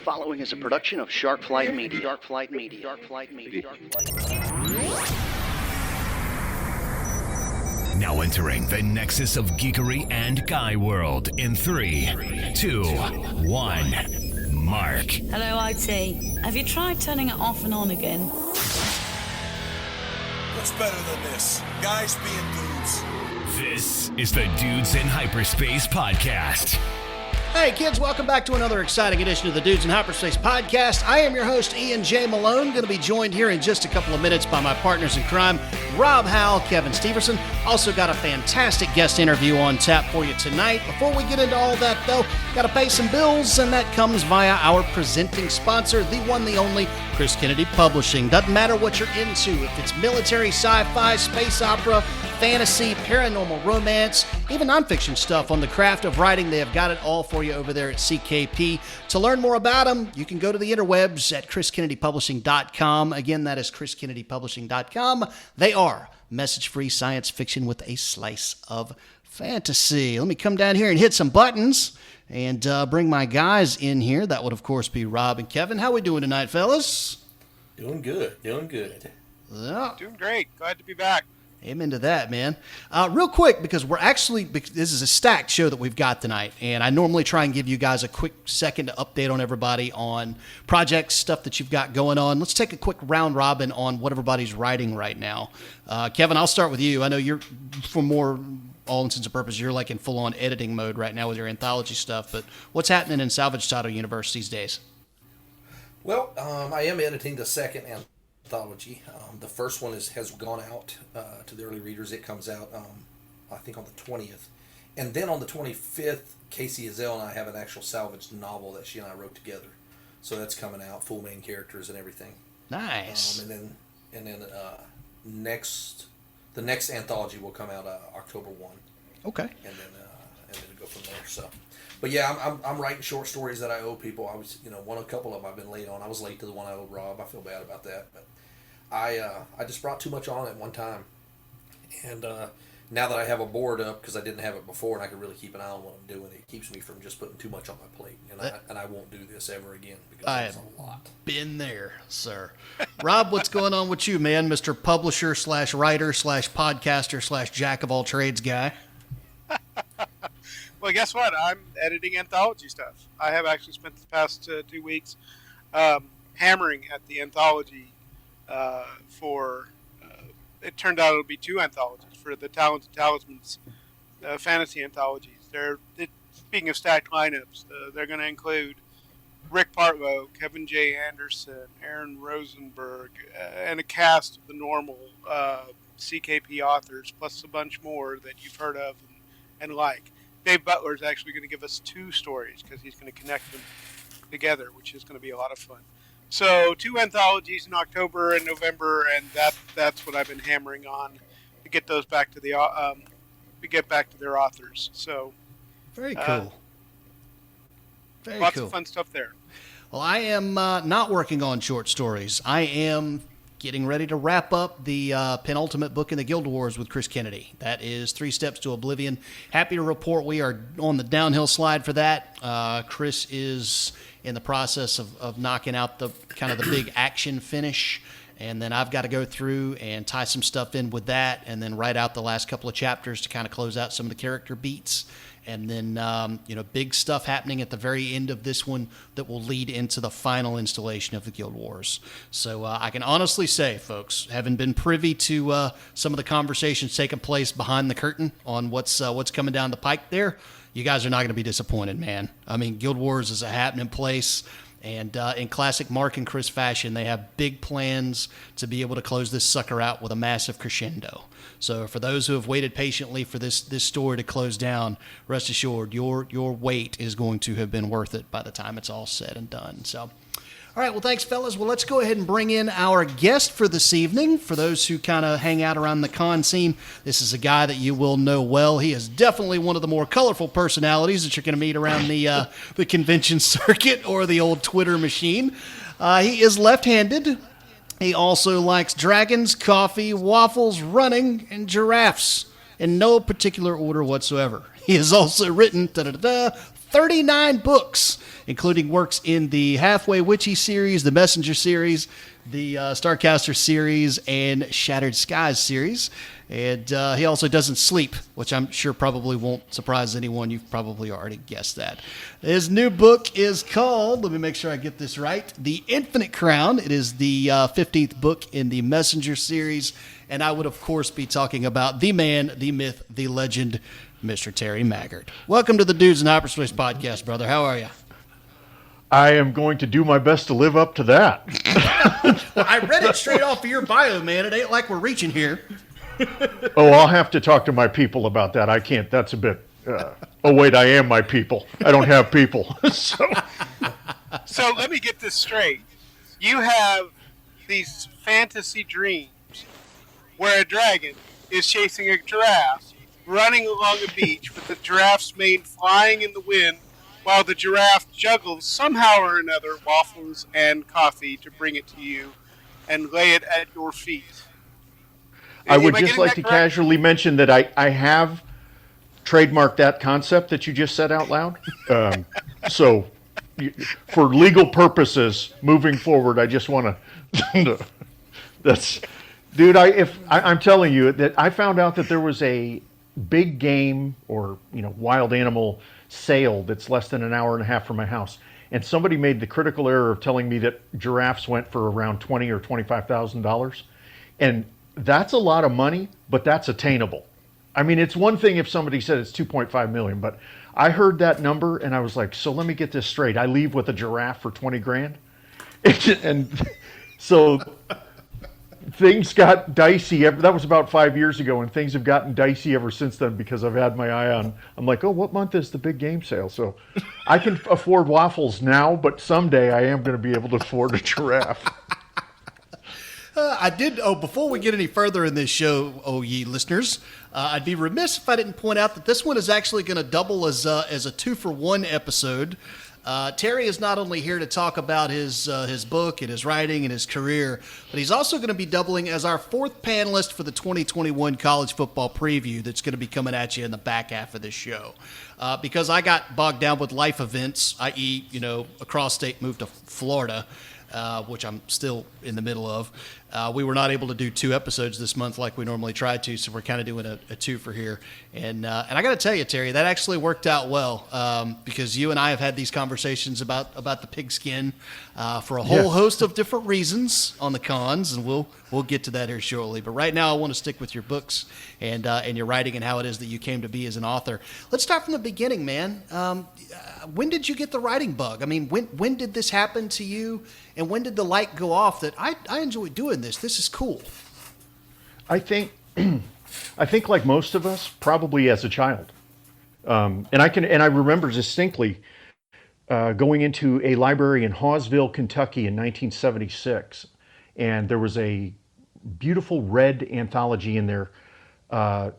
following is a production of Shark Flight Media. Shark Flight Media. Shark Flight Media. Shark Flight Media. Now entering the nexus of geekery and guy world in 3, 2, 1. Mark. Hello, IT. Have you tried turning it off and on again? What's better than this? Guys being dudes. This is the Dudes in Hyperspace podcast. Hey kids, welcome back to another exciting edition of the Dudes in Hyperspace podcast. I am your host, Ian J. Malone, going to be joined here in just a couple of minutes by my partners in crime, Rob Howell, Kevin Steverson. Also got a fantastic guest interview on tap for you tonight. Before we get into all that though, got to pay some bills, and that comes via our presenting sponsor, the one, the only, Chris Kennedy Publishing. Doesn't matter what you're into, if it's military, sci-fi, space opera, fantasy, paranormal romance, even nonfiction stuff on the craft of writing, they have got it all for you over there at CKP. To learn more about them, you can go to the interwebs at chriskennedypublishing.com. Again, that is chriskennedypublishing.com. They are message-free science fiction with a slice of fantasy. Let me come down here and hit some buttons and bring my guys in here. That would, of course, be Rob and Kevin. How we doing tonight, fellas? Doing good. Yeah. Doing great. Glad to be back. Amen to that, man. Real quick, because this is a stacked show that we've got tonight, and I normally try and give you guys a quick second to update on everybody on projects, stuff that you've got going on. Let's take a quick round robin on what everybody's writing right now. Kevin, I'll start with you. I know you're, for more all intents and purposes, you're like in full-on editing mode right now with your anthology stuff, but what's happening in Salvage Title Universe these days? Well, I am editing the second anthology. The first one has gone out to the early readers. It comes out, I think, on the 20th. And then on the 25th, Kacey, Ezell, and I have an actual salvaged novel that she and I wrote together. So that's coming out, full main characters and everything. Nice. And then the next anthology will come out October 1. Okay. And then go from there. So, but yeah, I'm writing short stories that I owe people. I was, a couple of them I've been late on. I was late to the one I owed Rob. I feel bad about that, but I just brought too much on at one time, and now that I have a board up, because I didn't have it before, and I can really keep an eye on what I'm doing, it keeps me from just putting too much on my plate, and I won't do this ever again because it's a lot. Been there, sir. Rob, what's going on with you, man, Mr. Publisher / writer / podcaster / jack of all trades guy? Well, guess what? I'm editing anthology stuff. I have actually spent the past 2 weeks hammering at the anthology it turned out it'll be 2 anthologies for the Talented Talismans fantasy anthologies. Speaking of stacked lineups, they're going to include Rick Partlow, Kevin J. Anderson, Aaron Rosenberg, and a cast of the normal CKP authors, plus a bunch more that you've heard of and like. Dave Butler is actually going to give us 2 stories because he's going to connect them together, which is going to be a lot of fun. So 2 anthologies in October and November, and that's what I've been hammering on to get those back to back to their authors. So very cool. Lots of fun stuff there. Well, I am not working on short stories. I am getting ready to wrap up the penultimate book in the Guild Wars with Chris Kennedy. That is 3 Steps to Oblivion. Happy to report we are on the downhill slide for that. Chris is in the process of knocking out the kind of the big action finish, and then I've got to go through and tie some stuff in with that, and then write out the last couple of chapters to kind of close out some of the character beats. And then, big stuff happening at the very end of this one that will lead into the final installation of the Guild Wars. So I can honestly say, folks, having been privy to some of the conversations taking place behind the curtain on what's coming down the pike there, you guys are not going to be disappointed, man. I mean, Guild Wars is a happening place. And in classic Mark and Chris fashion, they have big plans to be able to close this sucker out with a massive crescendo. So for those who have waited patiently for this story to close down, rest assured, your wait is going to have been worth it by the time it's all said and done. So, all right, well, thanks, fellas. Well, let's go ahead and bring in our guest for this evening. For those who kind of hang out around the con scene, this is a guy that you will know well. He is definitely one of the more colorful personalities that you're going to meet around the convention circuit or the old Twitter machine. He is left-handed. He also likes dragons, coffee, waffles, running, and giraffes in no particular order whatsoever. He has also written 39 books, including works in the Halfway Witchy series, the Messenger series, the Starcaster series, and Shattered Skies series. And he also doesn't sleep, which I'm sure probably won't surprise anyone. You've probably already guessed that. His new book is called, let me make sure I get this right, The Infinite Crown. It is the 15th book in the Messenger series. And I would, of course, be talking about the man, the myth, the legend, Mr. Terry Maggert. Welcome to the Dudes in Hyperspace podcast, brother. How are you? I am going to do my best to live up to that. Well, I read it straight off of your bio, man. It ain't like we're reaching here. Oh, I'll have to talk to my people about that. I can't. That's a bit. Oh, wait, I am my people. I don't have people. So let me get this straight. You have these fantasy dreams where a dragon is chasing a giraffe, running along a beach with the giraffe's mane flying in the wind, while the giraffe juggles somehow or another waffles and coffee to bring it to you and lay it at your feet. I would just like to casually mention that I have trademarked that concept that you just said out loud. So for legal purposes, moving forward, I just want to, that's, dude, I'm telling you that I found out that there was a big game or, wild animal sale that's less than an hour and a half from my house. And somebody made the critical error of telling me that giraffes went for around $20,000 or $25,000. And that's a lot of money, but that's attainable. I mean, it's one thing if somebody said it's 2.5 million, but I heard that number and I was like, so let me get this straight. I leave with a giraffe for 20 grand. And so things got dicey. That was about 5 years ago, and things have gotten dicey ever since then because I've had my eye on. I'm like, oh, what month is the big game sale? So I can afford waffles now, but someday I am going to be able to afford a giraffe. Before we get any further in this show, ye listeners, I'd be remiss if I didn't point out that this one is actually going to double as a 2-for-1 episode. Terry is not only here to talk about his book and his writing and his career, but he's also going to be doubling as our fourth panelist for the 2021 college football preview that's going to be coming at you in the back half of this show. Because I got bogged down with life events, i.e., across state, moved to Florida, which I'm still in the middle of. We were not able to do 2 episodes this month like we normally try to, so we're kind of doing a 2 for here. And I got to tell you, Terry, that actually worked out well because you and I have had these conversations about the pigskin for a whole host of different reasons on the cons, and we'll get to that here shortly. But right now, I want to stick with your books and your writing and how it is that you came to be as an author. Let's start from the beginning, man. When did you get the writing bug? I mean, when did this happen to you, and when did the light go off that I enjoy doing this? This is cool. I think like most of us, probably as a child. And I remember distinctly going into a library in Hawesville, Kentucky in 1976. And there was a beautiful red anthology in there.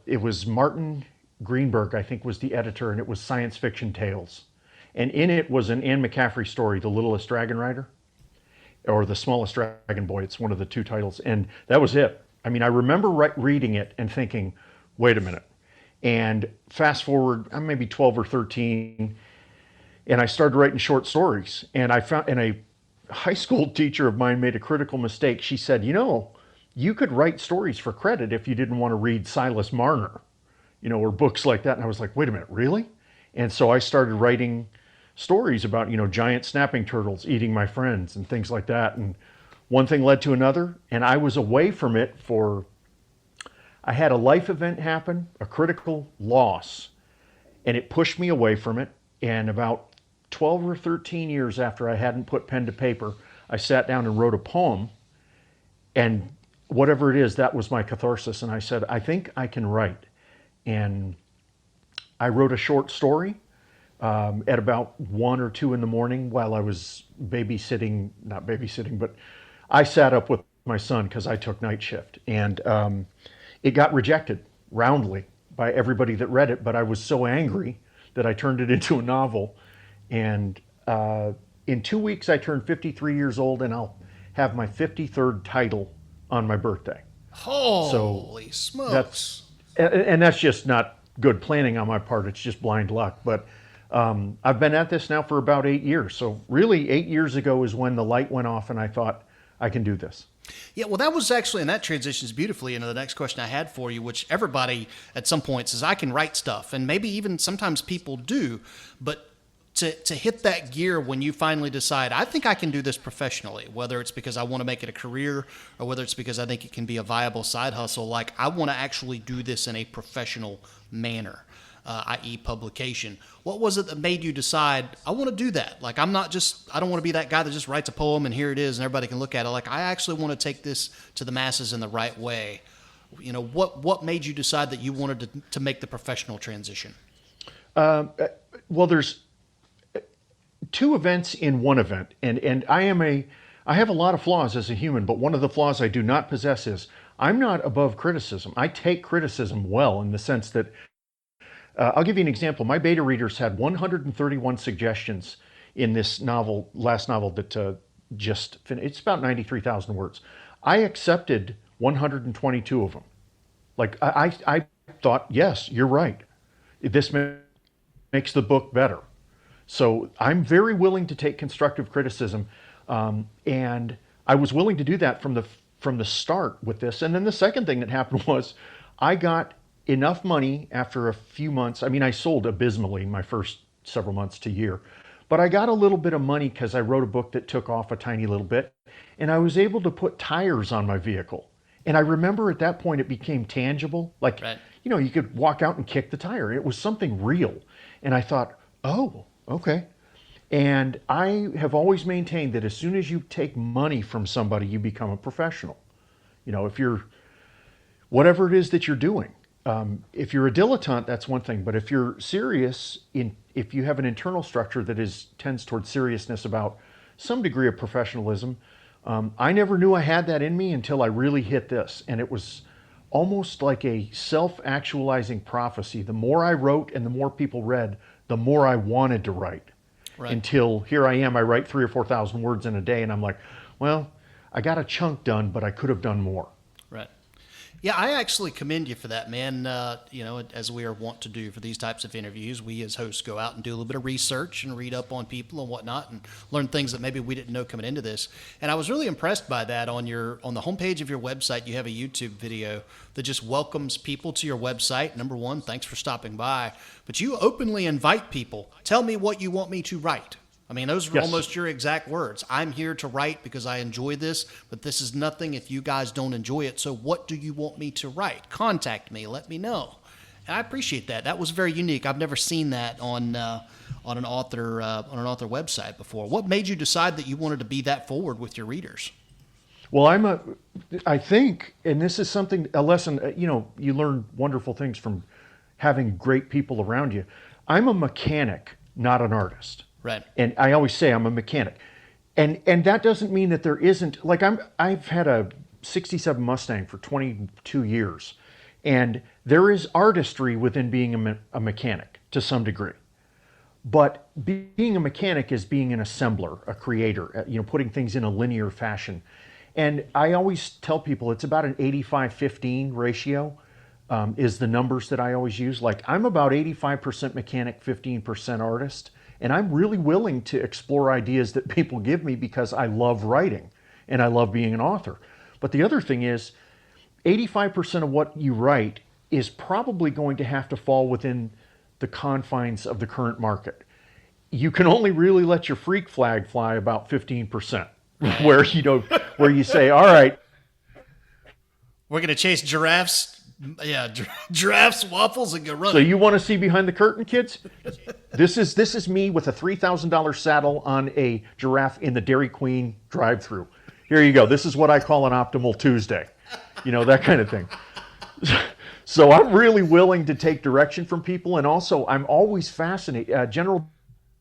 It was Martin Greenberg, I think, was the editor, and it was Science Fiction Tales. And in it was an Anne McCaffrey story, The Littlest Dragon Rider, or The Smallest Dragon Boy. It's one of the 2 titles. And that was it. I mean, I remember reading it and thinking, wait a minute. And fast forward, I'm maybe 12 or 13, and I started writing short stories. And a high school teacher of mine made a critical mistake. She said, you could write stories for credit if you didn't want to read Silas Marner, or books like that. And I was like, wait a minute, really? And so I started writing stories about, giant snapping turtles eating my friends and things like that. And one thing led to another, and I was away from it I had a life event happen, a critical loss, and it pushed me away from it. And about 12 or 13 years after I hadn't put pen to paper, I sat down and wrote a poem, and whatever it is, that was my catharsis. And I said, I think I can write. And I wrote a short story at about 1 or 2 in the morning while I was not babysitting, but I sat up with my son because I took night shift. And it got rejected roundly by everybody that read it, but I was so angry that I turned it into a novel. And in 2 weeks, I turned 53 years old, and I'll have my 53rd title on my birthday. Holy smokes. And that's just not good planning on my part. It's just blind luck. But I've been at this now for about 8 years. So really 8 years ago is when the light went off and I thought, I can do this. Yeah, well, that was actually, and that transitions beautifully into the next question I had for you, which everybody at some point says, I can write stuff. And maybe even sometimes people do, but to hit that gear when you finally decide, I think I can do this professionally, whether it's because I want to make it a career or whether it's because I think it can be a viable side hustle, like I want to actually do this in a professional manner, i.e. publication. What was it that made you decide, I want to do that? Like, I don't want to be that guy that just writes a poem and here it is and everybody can look at it. Like, I actually want to take this to the masses in the right way. You know, what made you decide that you wanted to make the professional transition? Well, there's two events in one event, and I have a lot of flaws as a human, but one of the flaws I do not possess is I'm not above criticism. I take criticism well, in the sense that I'll give you an example. My beta readers had 131 suggestions in this last novel that just finished. It's about 93,000 words. I accepted 122 of them. Like, I thought, yes, you're right. This makes the book better. So I'm very willing to take constructive criticism, and I was willing to do that from the start with this. And then the second thing that happened was I got enough money after a few months. I mean, I sold abysmally my first several months to year, but I got a little bit of money because I wrote a book that took off a tiny little bit, and I was able to put tires on my vehicle. And I remember at that point it became tangible. Like, right. You know, you could walk out and kick the tire. It was something real. And I thought, oh, okay. And I have always maintained that as soon as you take money from somebody, you become a professional. You know, if you're, whatever it is that you're doing, if you're a dilettante, that's one thing. But if you're serious, if you have an internal structure that tends towards seriousness about some degree of professionalism, I never knew I had that in me until I really hit this. And it was almost like a self-actualizing prophecy. The more I wrote and the more people read, the more I wanted to write. Right. Until here I am, I write 3,000 or 4,000 words in a day, and I'm like, well, I got a chunk done, but I could have done more. Right. Yeah, I actually commend you for that, man. You know, as we are wont to do for these types of interviews, we as hosts go out and do a little bit of research and read up on people and whatnot and learn things that maybe we didn't know coming into this. And I was really impressed by that. On the homepage of your website, you have a YouTube video that just welcomes people to your website. Number one, thanks for stopping by. But you openly invite people. Tell me what you want me to write. I mean, those are almost your exact words. I'm here to write because I enjoy this, but this is nothing if you guys don't enjoy it. So what do you want me to write? Contact me. Let me know. And I appreciate that. That was very unique. I've never seen that on an author website before. What made you decide that you wanted to be that forward with your readers? Well, I think, and this is a lesson, you know, you learn wonderful things from having great people around you. I'm a mechanic, not an artist. Right. And I always say I'm a mechanic. And that doesn't mean that there isn't, like, I've had a 67 Mustang for 22 years. And there is artistry within being a mechanic to some degree. But being a mechanic is being an assembler, a creator, you know, putting things in a linear fashion. And I always tell people it's about an 85-15 ratio is the numbers that I always use. Like, I'm about 85% mechanic, 15% artist. And I'm really willing to explore ideas that people give me because I love writing and I love being an author. But the other thing is 85% of what you write is probably going to have to fall within the confines of the current market. You can only really let your freak flag fly about 15%, where you say, all right, we're going to chase giraffes. Yeah, giraffes, waffles, and go running. So you want to see behind the curtain, kids? This is me with a $3,000 saddle on a giraffe in the Dairy Queen drive-thru. Here you go. This is what I call an optimal Tuesday. You know, that kind of thing. So I'm really willing to take direction from people, and also I'm always fascinated. General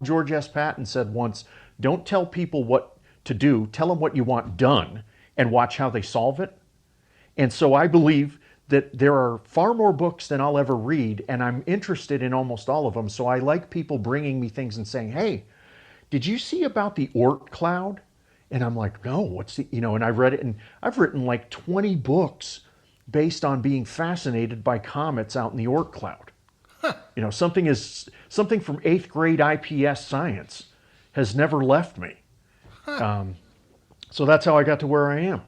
George S. Patton said once, don't tell people what to do, tell them what you want done, and watch how they solve it. And so I believe that there are far more books than I'll ever read, and I'm interested in almost all of them. So I like people bringing me things and saying, hey, did you see about the Oort cloud? And I'm like, no, and I've read it, and I've written like 20 books based on being fascinated by comets out in the Oort cloud. You know, something from 8th grade IPS science has never left me. So that's how I got to where I am.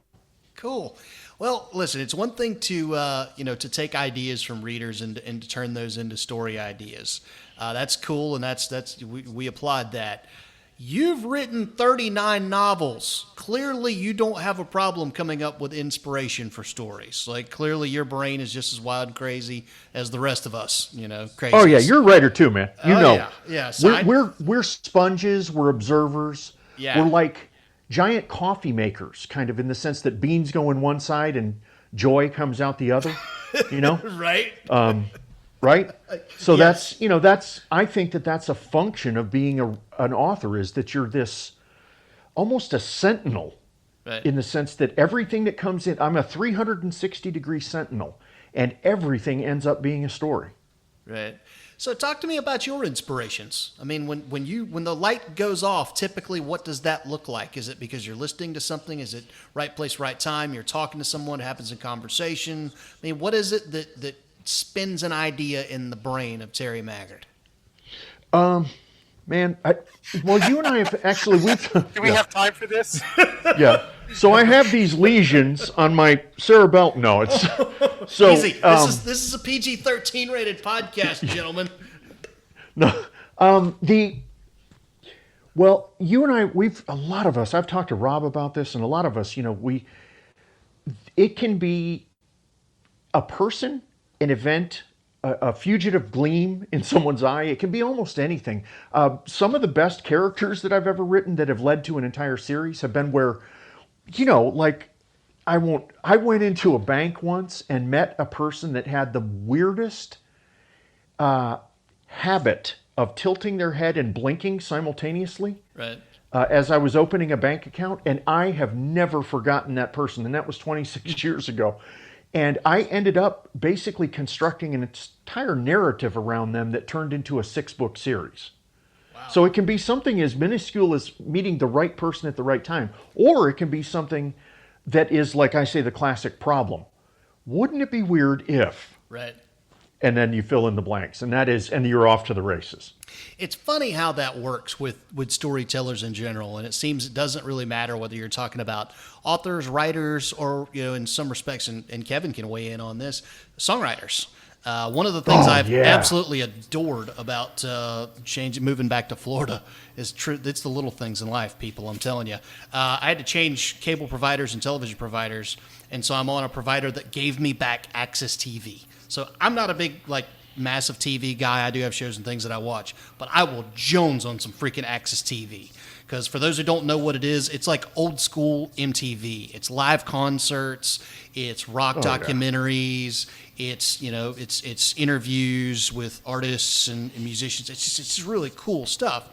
Cool. Well, listen, it's one thing to to take ideas from readers and to turn those into story ideas. That's cool, and we applaud that. You've written 39 novels. Clearly, you don't have a problem coming up with inspiration for stories. Like, clearly, your brain is just as wild and crazy as the rest of us. Crazy. Oh yeah, you're a writer too, man. You know, yeah. So we're sponges. We're observers. Yeah. We're like giant coffee makers, kind of in the sense that beans go in one side and joy comes out the other. You know, right? Right? So Yes. I think that's a function of being an author, is that you're this almost a sentinel, Right. in the sense that everything that comes in, I'm a 360-degree sentinel, and everything ends up being a story. Right. So talk to me about your inspirations. I mean, when the light goes off, typically what does that look like? Is it because you're listening to something? Is it right place, right time? You're talking to someone, it happens in conversation. I mean, what is it that spins an idea in the brain of Terry Maggert? Man, you and I have actually, Do we have time for this? yeah. So I have these lesions on my cerebellum. No, it's so Easy. This is a PG-13 rated podcast, gentlemen. No, well, you and I, a lot of us, I've talked to Rob about this, and a lot of us, it can be a person, an event, a fugitive gleam in someone's eye. It can be almost anything. Some of the best characters that I've ever written that have led to an entire series have been where, like, I went into a bank once and met a person that had the weirdest habit of tilting their head and blinking simultaneously. Right. As I was opening a bank account, and I have never forgotten that person, and that was 26 years ago. And I ended up basically constructing an entire narrative around them that turned into a 6-book series. Wow. So it can be something as minuscule as meeting the right person at the right time, or it can be something that is, like I say, the classic problem. Wouldn't it be weird if? Right. And then you fill in the blanks, and you're off to the races. It's funny how that works with storytellers in general, and it seems it doesn't really matter whether you're talking about authors, writers, or, in some respects, and Kevin can weigh in on this, songwriters. One of the things I've absolutely adored about moving back to Florida is it's the little things in life, people, I'm telling you. I had to change cable providers and television providers, and so I'm on a provider that gave me back Access TV. So I'm not a big, massive TV guy. I do have shows and things that I watch, but I will Jones on some freaking Access TV. Because for those who don't know what it is, it's like old school MTV. It's live concerts, it's rock documentaries, it's it's interviews with artists and musicians. It's just really cool stuff.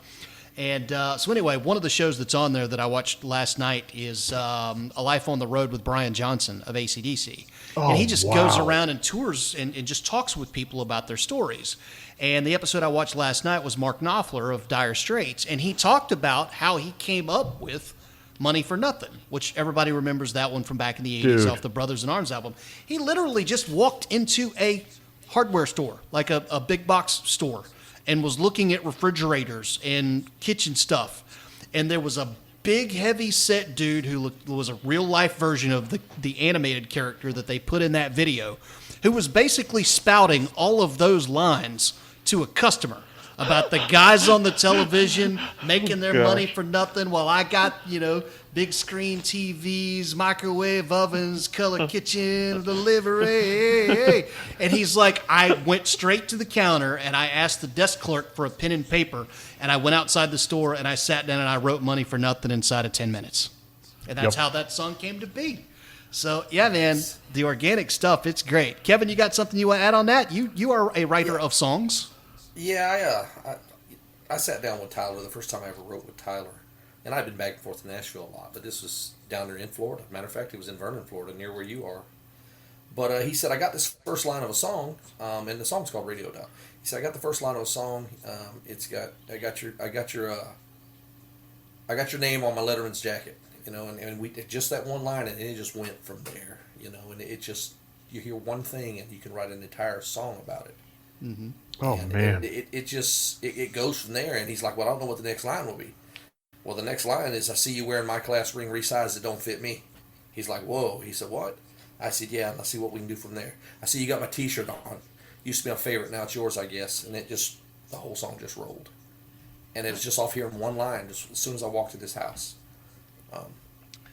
And so anyway, one of the shows that's on there that I watched last night is A Life on the Road with Brian Johnson of AC/DC. And he just goes around and tours and just talks with people about their stories. And the episode I watched last night was Mark Knopfler of Dire Straits. And he talked about how he came up with Money for Nothing, which everybody remembers that one from back in the 80s off the Brothers in Arms album. He literally just walked into a hardware store, like a big box store, and was looking at refrigerators and kitchen stuff. And there was a big, heavy set dude who was a real life version of the animated character that they put in that video, who was basically spouting all of those lines to a customer about the guys on the television making their money for nothing while I got, big screen TVs, microwave ovens, color kitchen, delivery. And he's like, I went straight to the counter and I asked the desk clerk for a pen and paper, and I went outside the store and I sat down and I wrote Money for Nothing inside of 10 minutes. And that's how that song came to be. So, yeah, man, the organic stuff, it's great. Kevin, you got something you want to add on that? You are a writer of songs. Yeah, I sat down with Tyler the first time I ever wrote with Tyler. And I've been back and forth to Nashville a lot, but this was down there in Florida. Matter of fact, it was in Vernon, Florida, near where you are. But he said, I got this first line of a song, and the song's called Radio Dial. He said, I got the first line of a song. I got your name on my letterman's jacket, and we just that one line, and it just went from there, and it just, you hear one thing and you can write an entire song about it. Mm-hmm. Oh, and man. it goes from there. And he's like, well, I don't know what the next line will be. Well, the next line is, I see you wearing my class ring resized that don't fit me. He's like, whoa. He said, what? I said, yeah, and I'll see what we can do from there. I see you got my t-shirt on. Used to be my favorite, now it's yours, I guess. And the whole song just rolled. And it was just off hearing one line just as soon as I walked to this house.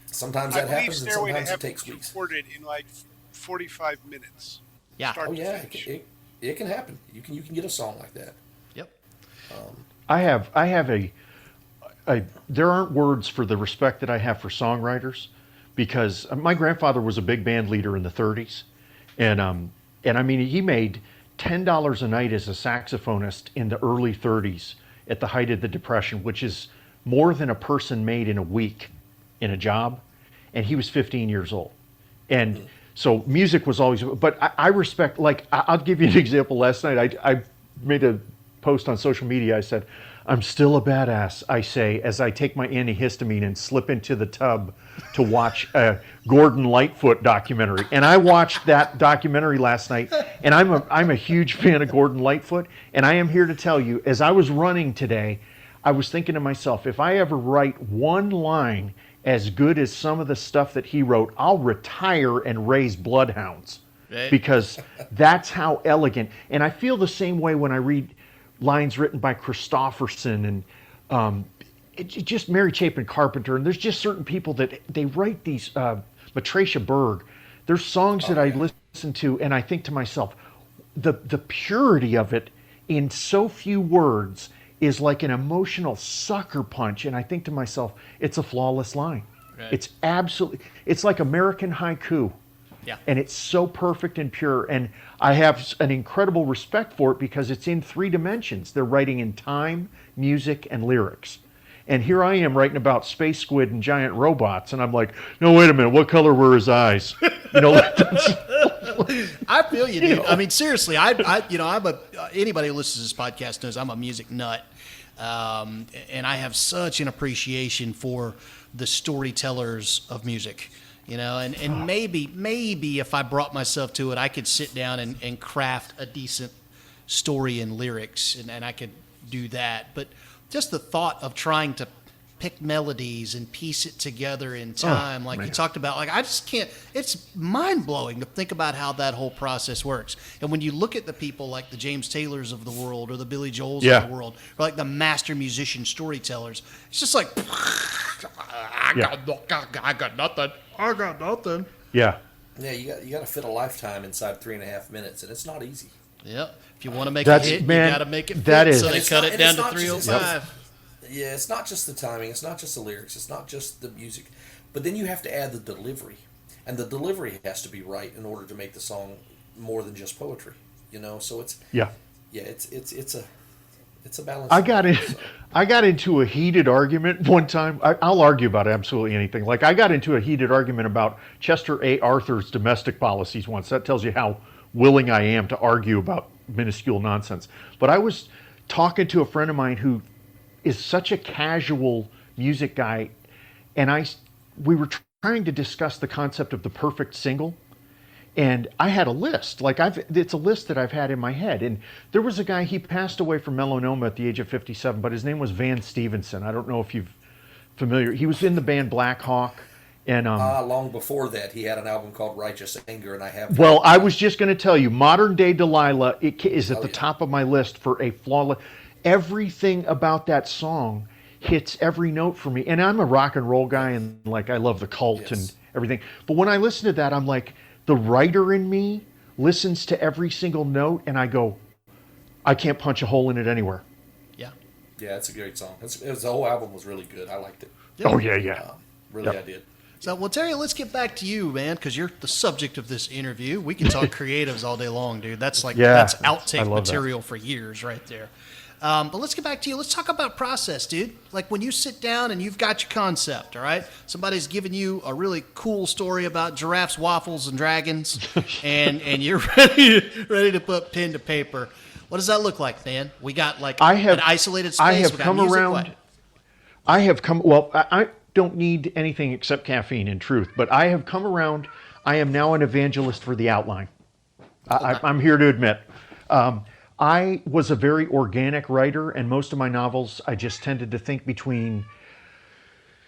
Sometimes that happens, and sometimes it takes weeks. Recorded in like 45 minutes. Yeah. Start Oh to yeah, finish. it can happen. You can get a song like that. Yep. I have there aren't words for the respect that I have for songwriters, because my grandfather was a big band leader in the 30s, and I mean, he made $10 a night as a saxophonist in the early 30s at the height of the Depression, which is more than a person made in a week in a job, and he was 15 years old. And so music was always, but I respect, like, I'll give you an example. Last night, I made a post on social media. I said, I'm still a badass, I say, as I take my antihistamine and slip into the tub to watch a Gordon Lightfoot documentary. And I watched that documentary last night, and I'm a huge fan of Gordon Lightfoot. And I am here to tell you, as I was running today, I was thinking to myself, if I ever write one line as good as some of the stuff that he wrote, I'll retire and raise bloodhounds. Right. Because that's how elegant. And I feel the same way when I read lines written by Christopherson and just Mary Chapin Carpenter. And there's just certain people that they write these, Matricia Berg. There's songs that I listen to and I think to myself, the purity of it in so few words is like an emotional sucker punch. And I think to myself, it's a flawless line. Right. It's absolutely, it's like American haiku. Yeah. And it's so perfect and pure. And I have an incredible respect for it because it's in 3 dimensions. They're writing in time, music, and lyrics. And here I am writing about space squid and giant robots. And I'm like, no, wait a minute. What color were his eyes? You know, I feel you, dude. I mean, seriously, I'm anybody who listens to this podcast knows I'm a music nut. And I have such an appreciation for the storytellers of music. You know, and maybe if I brought myself to it, I could sit down and craft a decent story and lyrics, and I could do that. But just the thought of trying to pick melodies and piece it together in time, like man. you talked about, like I just can't, it's mind-blowing to think about how that whole process works. And when you look at the people like the James Taylors of the world or the Billy Joels of the world, or like the master musician storytellers, it's just like, I got nothing. yeah. Yeah, you got to fit a lifetime inside 3.5 minutes, and it's not easy. Yep. If you want to make That's- a hit, man, you got to make it fit. that is- So they It's cut not- it down it's to not just- 305. Yeah, it's not just the timing, it's not just the lyrics, it's not just the music, but then you have to add the delivery, and the delivery has to be right in order to make the song more than just poetry. You know, so it's it's a balance. I got into a heated argument one time. I'll argue about absolutely anything. Like I got into a heated argument about Chester A. Arthur's domestic policies once. That tells you how willing I am to argue about minuscule nonsense. But I was talking to a friend of mine who is such a casual music guy, and we were trying to discuss the concept of the perfect single. And I had a list, it's a list that I've had in my head. And there was a guy, he passed away from melanoma at the age of 57, but his name was Van Stevenson. I don't know if you're familiar. He was in the band Black Hawk. And long before that, he had an album called Righteous Anger, and I have. Well, I was just going to tell you, Modern Day Delilah is at the top of my list for a flawless. Everything about that song hits every note for me. And I'm a rock and roll guy, and like I love the Cult and everything. But when I listen to that, I'm like, the writer in me listens to every single note, and I go, I can't punch a hole in it anywhere. Yeah. Yeah, it's a great song. The whole album was really good. I liked it. Yep. Oh, yeah. Really, I did. So, well, Terry, let's get back to you, man, because you're the subject of this interview. We can talk creatives all day long, dude. That's like that's outtake material for years right there. But let's get back to you. Let's talk about process, dude. Like when you sit down and you've got your concept, all right? Somebody's giving you a really cool story about giraffes, waffles, and dragons, and you're ready to put pen to paper. What does that look like, man? We got like an isolated space. I have we got come music, around. what? I have come. Well, I don't need anything except caffeine, in truth. But I have come around. I am now an evangelist for the outline. I'm here to admit. I was a very organic writer, and most of my novels, I just tended to think between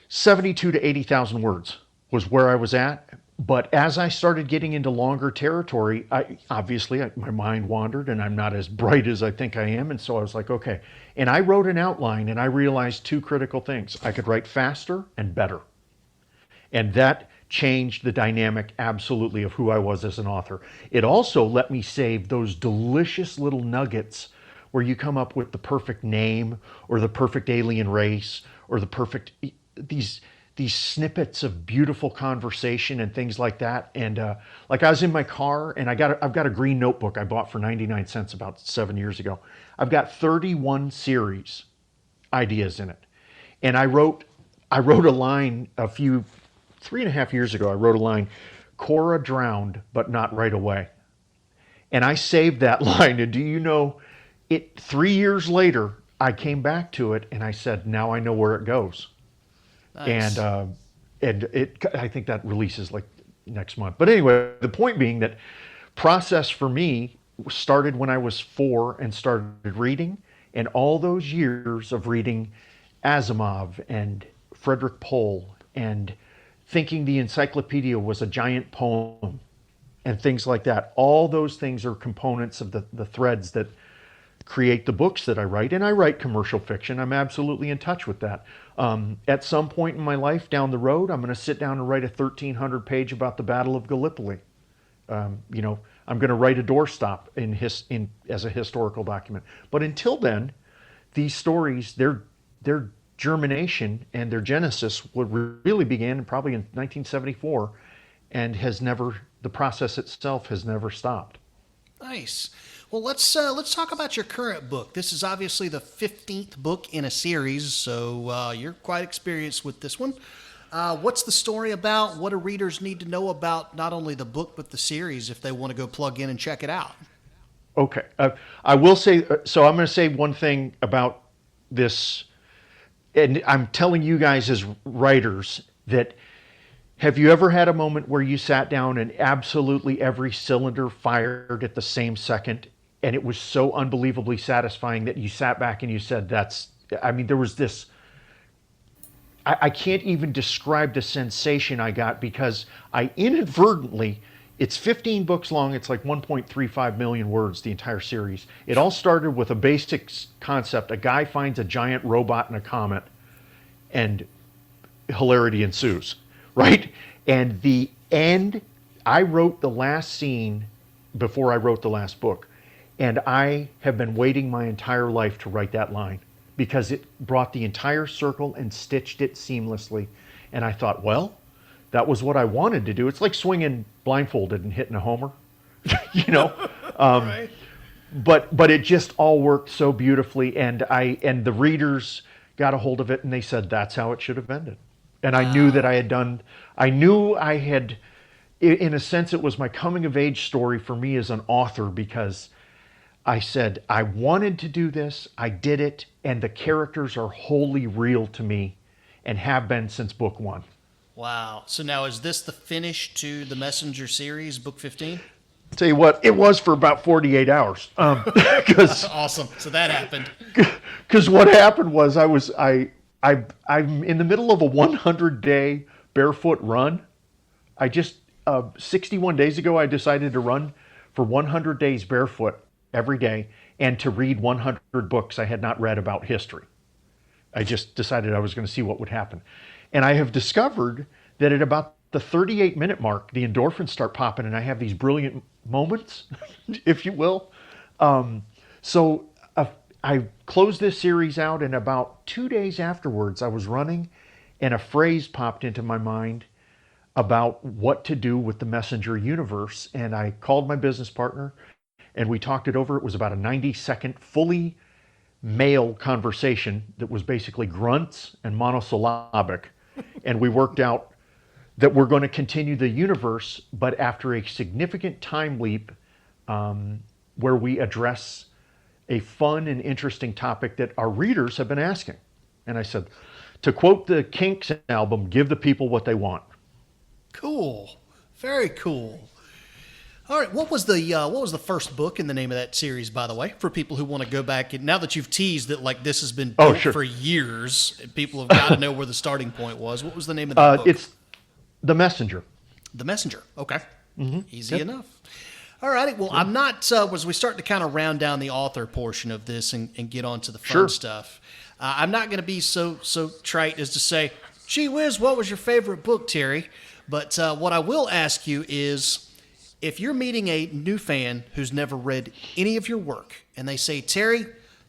72 to 80,000 words was where I was at. But as I started getting into longer territory, my mind wandered, and I'm not as bright as I think I am. And so I was like, okay. And I wrote an outline, and I realized two critical things. I could write faster and better. And that changed the dynamic absolutely of who I was as an author. It also let me save those delicious little nuggets where you come up with the perfect name or the perfect alien race or the perfect, these snippets of beautiful conversation and things like that. And like I was in my car, and I've got a green notebook I bought for 99 cents about 7 years ago. I've got 31 series ideas in it. And I wrote a line 3.5 years ago. I wrote a line, Cora drowned, but not right away. And I saved that line. And do you know, 3 years later, I came back to it and I said, now I know where it goes. Nice. And I think that releases like next month. But anyway, the point being that process for me started when I was 4 and started reading, and all those years of reading Asimov and Frederick Pohl and thinking the encyclopedia was a giant poem and things like that. All those things are components of the threads that create the books that I write. And I write commercial fiction. I'm absolutely in touch with that. At some point in my life down the road, I'm going to sit down and write a 1,300 page about the Battle of Gallipoli. I'm going to write a doorstop as a historical document. But until then, these stories, their germination and their genesis really began probably in 1974, and the process itself has never stopped. Nice. Well, let's talk about your current book. This is obviously the 15th book in a series, so you're quite experienced with this one. What's the story about? What do readers need to know about not only the book but the series if they want to go plug in and check it out? Okay. I will say, so I'm going to say one thing about this, and I'm telling you guys as writers that, have you ever had a moment where you sat down and absolutely every cylinder fired at the same second, and it was so unbelievably satisfying that you sat back and you said, there was this, I can't even describe the sensation I got, because I inadvertently, it's 15 books long, it's like 1.35 million words, the entire series. It all started with a basic concept. A guy finds a giant robot in a comet, and hilarity ensues, right? And the end, I wrote the last scene before I wrote the last book, and I have been waiting my entire life to write that line, because it brought the entire circle and stitched it seamlessly. And I thought, well, that was what I wanted to do. It's like swinging blindfolded and hitting a homer, Right. But it just all worked so beautifully, and the readers got a hold of it, and they said that's how it should have ended. And I knew that I had, in a sense, it was my coming of age story for me as an author, because I said, I wanted to do this, I did it, and the characters are wholly real to me and have been since book 1. Wow. So now is this the finish to the Messenger series, book 15? Tell you what, it was for about 48 hours. Awesome. So that happened. Because what happened was I'm in the middle of a 100-day barefoot run. I just, 61 days ago, I decided to run for 100 days barefoot every day and to read 100 books I had not read about history. I just decided I was going to see what would happen. And I have discovered that at about the 38-minute mark, the endorphins start popping, and I have these brilliant moments, if you will. So I closed this series out, and about 2 days afterwards, I was running, and a phrase popped into my mind about what to do with the Messenger universe. And I called my business partner, and we talked it over. It was about a 90-second, fully male conversation that was basically grunts and monosyllabic. And we worked out that we're going to continue the universe, but after a significant time leap where we address a fun and interesting topic that our readers have been asking. And I said, to quote the Kinks album, give the people what they want. Cool. Very cool. All right, what was the first book in the name of that series, by the way, for people who want to go back and now that you've teased that like this has been built for years, people have got to know where the starting point was. What was the name of that book? It's The Messenger. The Messenger. Okay, easy enough. All righty. Well, I'm not as we start to kind of round down the author portion of this and get on to the fun stuff. I'm not going to be so trite as to say, "Gee whiz, what was your favorite book, Terry?" But what I will ask you is, if you're meeting a new fan who's never read any of your work and they say, Terry,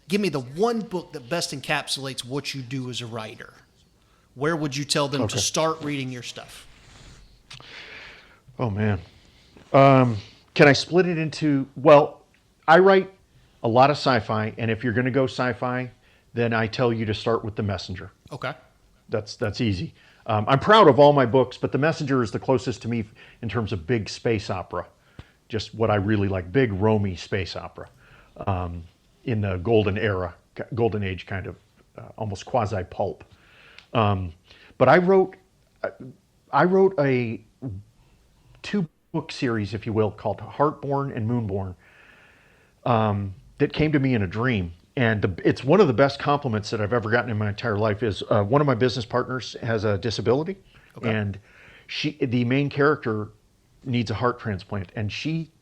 give me the one book that best encapsulates what you do as a writer, where would you tell them to start reading your stuff? Oh, man. Can I split it into, well, I write a lot of sci-fi, and if you're going to go sci-fi, then I tell you to start with The Messenger. Okay. That's easy. I'm proud of all my books, but The Messenger is the closest to me in terms of big space opera. Just what I really like, big Romy space opera in the golden age kind of, almost quasi-pulp. But I wrote a 2-book series, if you will, called Heartborn and Moonborn that came to me in a dream. And it's one of the best compliments that I've ever gotten in my entire life is one of my business partners has a disability, and the main character needs a heart transplant. And she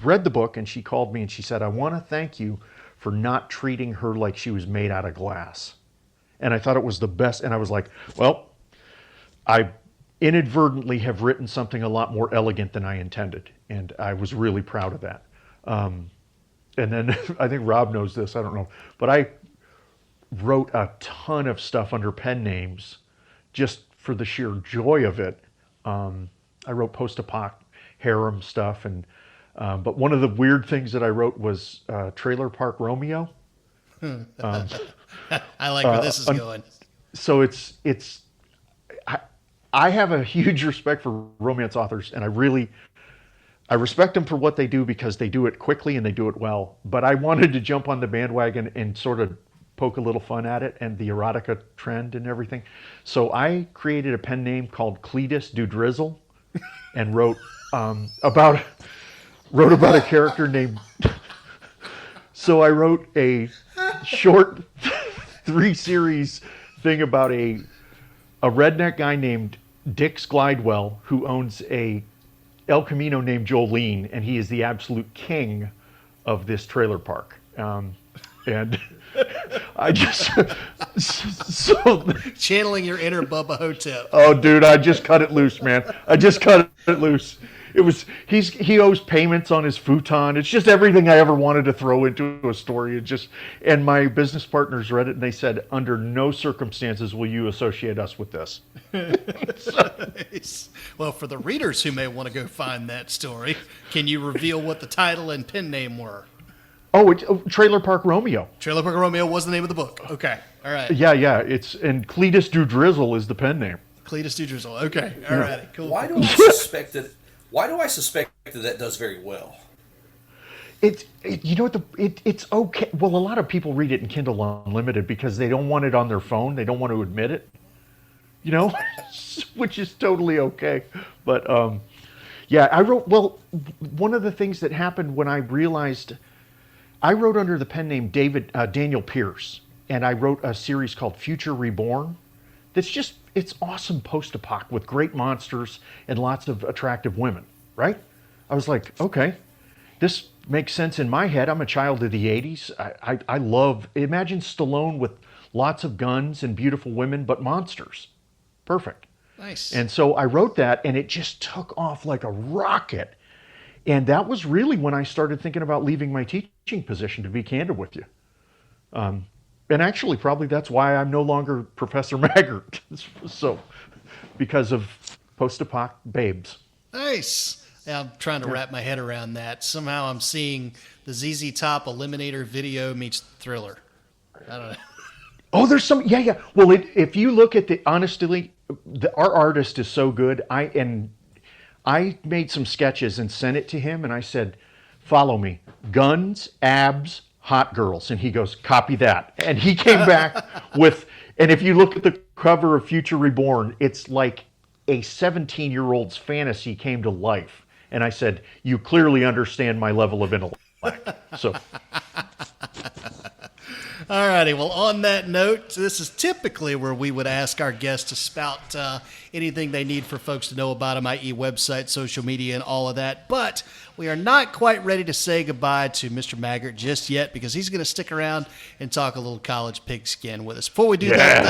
read the book and she called me and she said, I want to thank you for not treating her like she was made out of glass. And I thought it was the best. And I was like, well, I inadvertently have written something a lot more elegant than I intended. And I was really proud of that. And then I think Rob knows this, I don't know, but I wrote a ton of stuff under pen names just for the sheer joy of it. I wrote post-apoc harem stuff, but one of the weird things that I wrote was Trailer Park Romeo. I like where this is going. So I have a huge respect for romance authors, and I respect them for what they do because they do it quickly and they do it well. But I wanted to jump on the bandwagon and sort of poke a little fun at it and the erotica trend and everything. So I created a pen name called Cletus Do Drizzle and wrote about a character named. So I wrote a short 3-series thing about a redneck guy named Dix Glidewell who owns a El Camino named Jolene, and he is the absolute king of this trailer park. And I just so channeling your inner Bubba Hotep. Oh, dude, I just cut it loose, man. I just cut it loose. He owes payments on his futon. It's just everything I ever wanted to throw into a story. And my business partners read it and they said, under no circumstances will you associate us with this. Nice. Well, for the readers who may want to go find that story, can you reveal what the title and pen name were? Oh, it's Trailer Park Romeo. Trailer Park Romeo was the name of the book. Okay, all right. Yeah. And Cletus Do Drizzle is the pen name. Cletus Do Drizzle. Okay, all right, cool. Why do I suspect that does very well? It's okay. Well, a lot of people read it in Kindle Unlimited because they don't want it on their phone. They don't want to admit it, which is totally okay. But I wrote. Well, one of the things that happened when I realized I wrote under the pen name Daniel Pierce, and I wrote a series called Future Reborn. It's awesome post-apoc with great monsters and lots of attractive women, right? I was like, okay, this makes sense in my head. I'm a child of the 80s. Imagine Stallone with lots of guns and beautiful women, but monsters. Perfect. Nice. And so I wrote that, and it just took off like a rocket. And that was really when I started thinking about leaving my teaching position, to be candid with you. And actually, probably that's why I'm no longer Professor Maggert. So, because of post-apoc babes. Nice. Yeah, I'm trying to wrap my head around that. Somehow I'm seeing the ZZ Top Eliminator video meets Thriller. I don't know. Oh, there's some, yeah. Well, if you look at honestly, our artist is so good. I made some sketches and sent it to him, and I said, follow me. Guns, abs, hot girls. And he goes, copy that. And he came back with, and if you look at the cover of Future Reborn, it's like a 17-year-old's fantasy came to life. And I said, you clearly understand my level of intellect. So, All righty. Well, on that note, this is typically where we would ask our guests to spout anything they need for folks to know about them, i.e. website, social media, and all of that. But we are not quite ready to say goodbye to Mr. Maggert just yet, because he's going to stick around and talk a little college pigskin with us. Before we do that,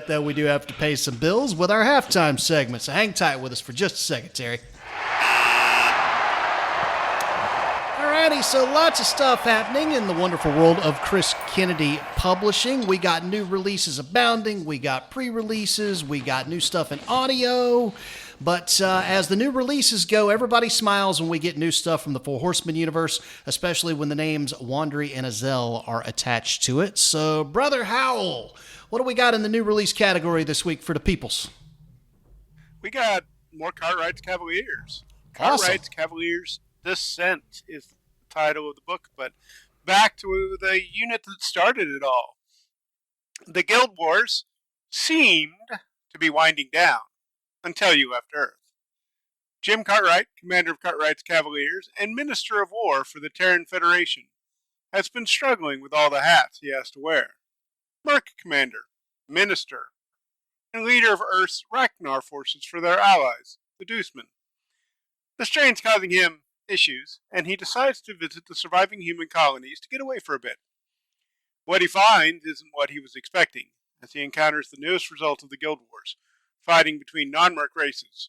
though, we do have to pay some bills with our halftime segment. So hang tight with us for just a second, Terry. Alrighty, so lots of stuff happening in the wonderful world of Chris Kennedy Publishing. We got new releases abounding. We got pre-releases. We got new stuff in audio. But as the new releases go, everybody smiles when we get new stuff from the Four Horsemen universe, especially when the names Wandrey and Ezell are attached to it. So, Brother Howell, what do we got in the new release category this week for the peoples? We got more Cartwright's Cavaliers. Awesome. Cartwright's Cavaliers Descent is the title of the book, but back to the unit that started it all. The Guild Wars seemed to be winding down until you left Earth. Jim Cartwright, commander of Cartwright's Cavaliers and Minister of War for the Terran Federation, has been struggling with all the hats he has to wear. Merc Commander, Minister, and leader of Earth's Ragnar forces for their allies, the Deucemen. The strain's causing him issues, and he decides to visit the surviving human colonies to get away for a bit. What he finds isn't what he was expecting, as he encounters the newest result of the Guild Wars, fighting between non-merc races.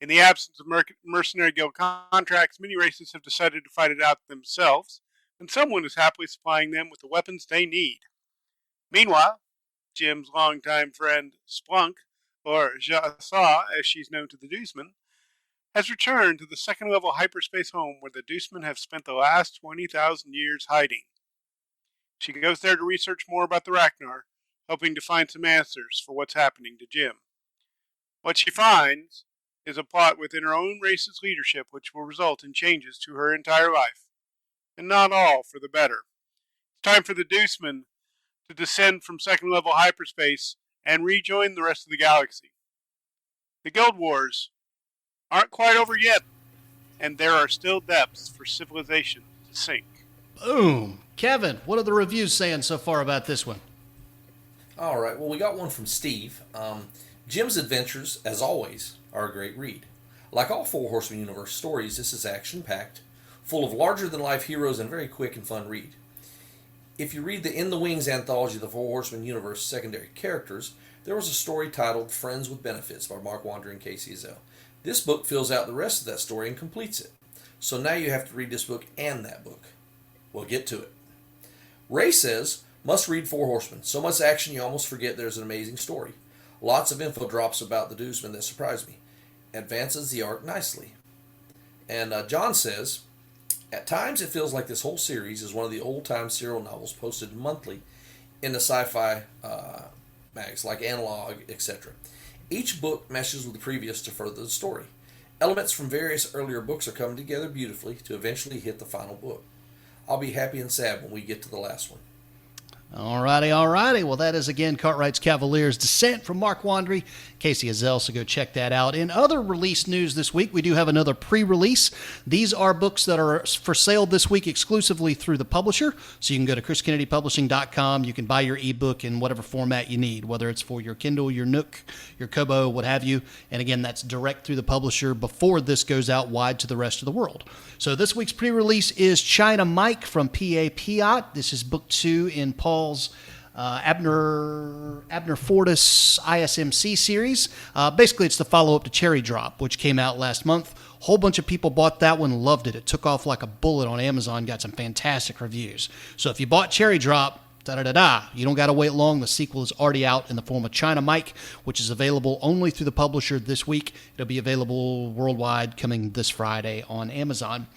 In the absence of mercenary guild contracts, many races have decided to fight it out themselves, and someone is happily supplying them with the weapons they need. Meanwhile, Jim's longtime friend Splunk, or Jasa as she's known to the Deucemen, has returned to the second-level hyperspace home where the Deucemen have spent the last 20,000 years hiding. She goes there to research more about the Ragnar, hoping to find some answers for what's happening to Jim. What she finds is a plot within her own race's leadership which will result in changes to her entire life, and not all for the better. It's time for the Deucemen to descend from second-level hyperspace and rejoin the rest of the galaxy. The Guild Wars aren't quite over yet, and there are still depths for civilization to sink. Boom. Kevin, what are the reviews saying so far about this one? All right, well, we got one from Steve. Jim's adventures, as always, are a great read. Like all Four Horsemen universe stories, this is action-packed, full of larger-than-life heroes, and very quick and fun read. If you read the In the Wings anthology of the Four Horsemen universe secondary characters, there was a story titled Friends with Benefits by Mark Wandrey and Kacey Ezell. This book fills out the rest of that story and completes it. So now you have to read this book and that book. We'll get to it. Ray says, must read Four Horsemen. So much action you almost forget there's an amazing story. Lots of info drops about the Deucemen that surprised me. Advances the arc nicely. And John says, at times it feels like this whole series is one of the old-time serial novels posted monthly in the sci-fi mags, like Analog, etc. Each book meshes with the previous to further the story. Elements from various earlier books are coming together beautifully to eventually hit the final book. I'll be happy and sad when we get to the last one. All righty. Well, that is, again, Cartwright's Cavaliers Descent from Mark Wandrey, Kacey Ezell, so go check that out. In other release news this week, we do have another pre-release. These are books that are for sale this week exclusively through the publisher, so you can go to chriskennedypublishing.com. You can buy your ebook in whatever format you need, whether it's for your Kindle, your Nook, your Kobo, what have you. And again, that's direct through the publisher before this goes out wide to the rest of the world. So this week's pre-release is China Mike from P.A. Piot. This is book 2 in Paul's Abner Fortis ISMC series. Basically, it's the follow-up to Cherry Drop, which came out last month. A whole bunch of people bought that one, loved it. It took off like a bullet on Amazon, got some fantastic reviews. So if you bought Cherry Drop, you don't got to wait long. The sequel is already out in the form of China Mike, which is available only through the publisher this week. It'll be available worldwide coming this Friday on Amazon.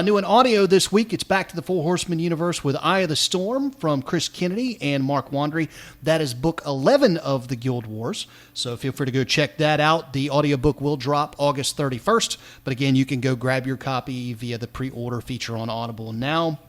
New in audio this week, it's back to the Four Horsemen universe with Eye of the Storm from Chris Kennedy and Mark Wandrey. That is book 11 of the Guild Wars, so feel free to go check that out. The audiobook will drop August 31st, but again, you can go grab your copy via the pre-order feature on Audible now.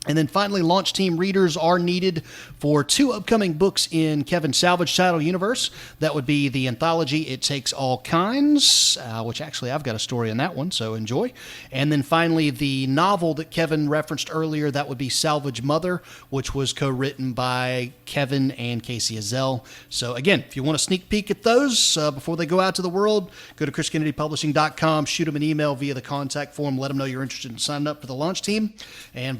And then finally, launch team readers are needed for 2 upcoming books in Kevin's Salvage title universe. That would be the anthology It Takes All Kinds, which actually I've got a story in that one, so enjoy. And then finally, the novel that Kevin referenced earlier, that would be Salvage Mother, which was co-written by Kevin and Kacey Ezell. So again, if you want a sneak peek at those before they go out to the world, go to chriskennedypublishing.com, shoot them an email via the contact form, let them know you're interested in signing up for the launch team, and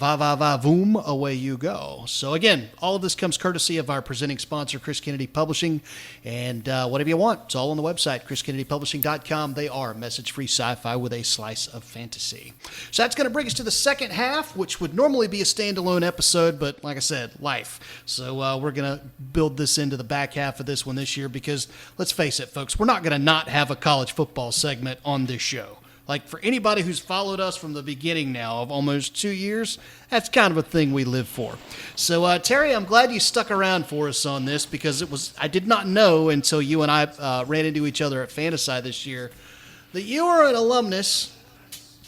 voom, away you go. So again, all of this comes courtesy of our presenting sponsor, Chris Kennedy Publishing, and whatever you want, it's all on the website, chriskennedypublishing.com. They are message-free sci-fi with a slice of fantasy. So that's going to bring us to the second half, which would normally be a standalone episode, but like I said, life. So we're going to build this into the back half of this one this year because, let's face it, folks, we're not going to not have a college football segment on this show. Like, for anybody who's followed us from the beginning now of almost 2 years, that's kind of a thing we live for. So, Terry, I'm glad you stuck around for us on this because I did not know until you and I ran into each other at Fantasy this year that you are an alumnus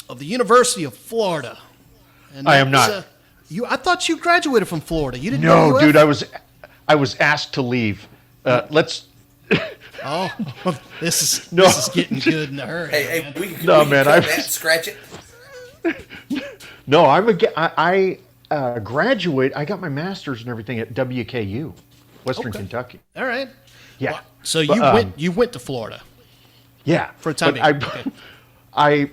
of the University of Florida. And I am not. I thought you graduated from Florida. You didn't No, know dude, I was asked to leave. Let's. Oh, this is getting good in a hurry. Hey, we can No, cut man, that and scratch it. No, I graduate. I got my master's and everything at WKU, Western Kentucky. All right. Yeah. Well, so you went to Florida. Yeah. For a time but being. Okay. I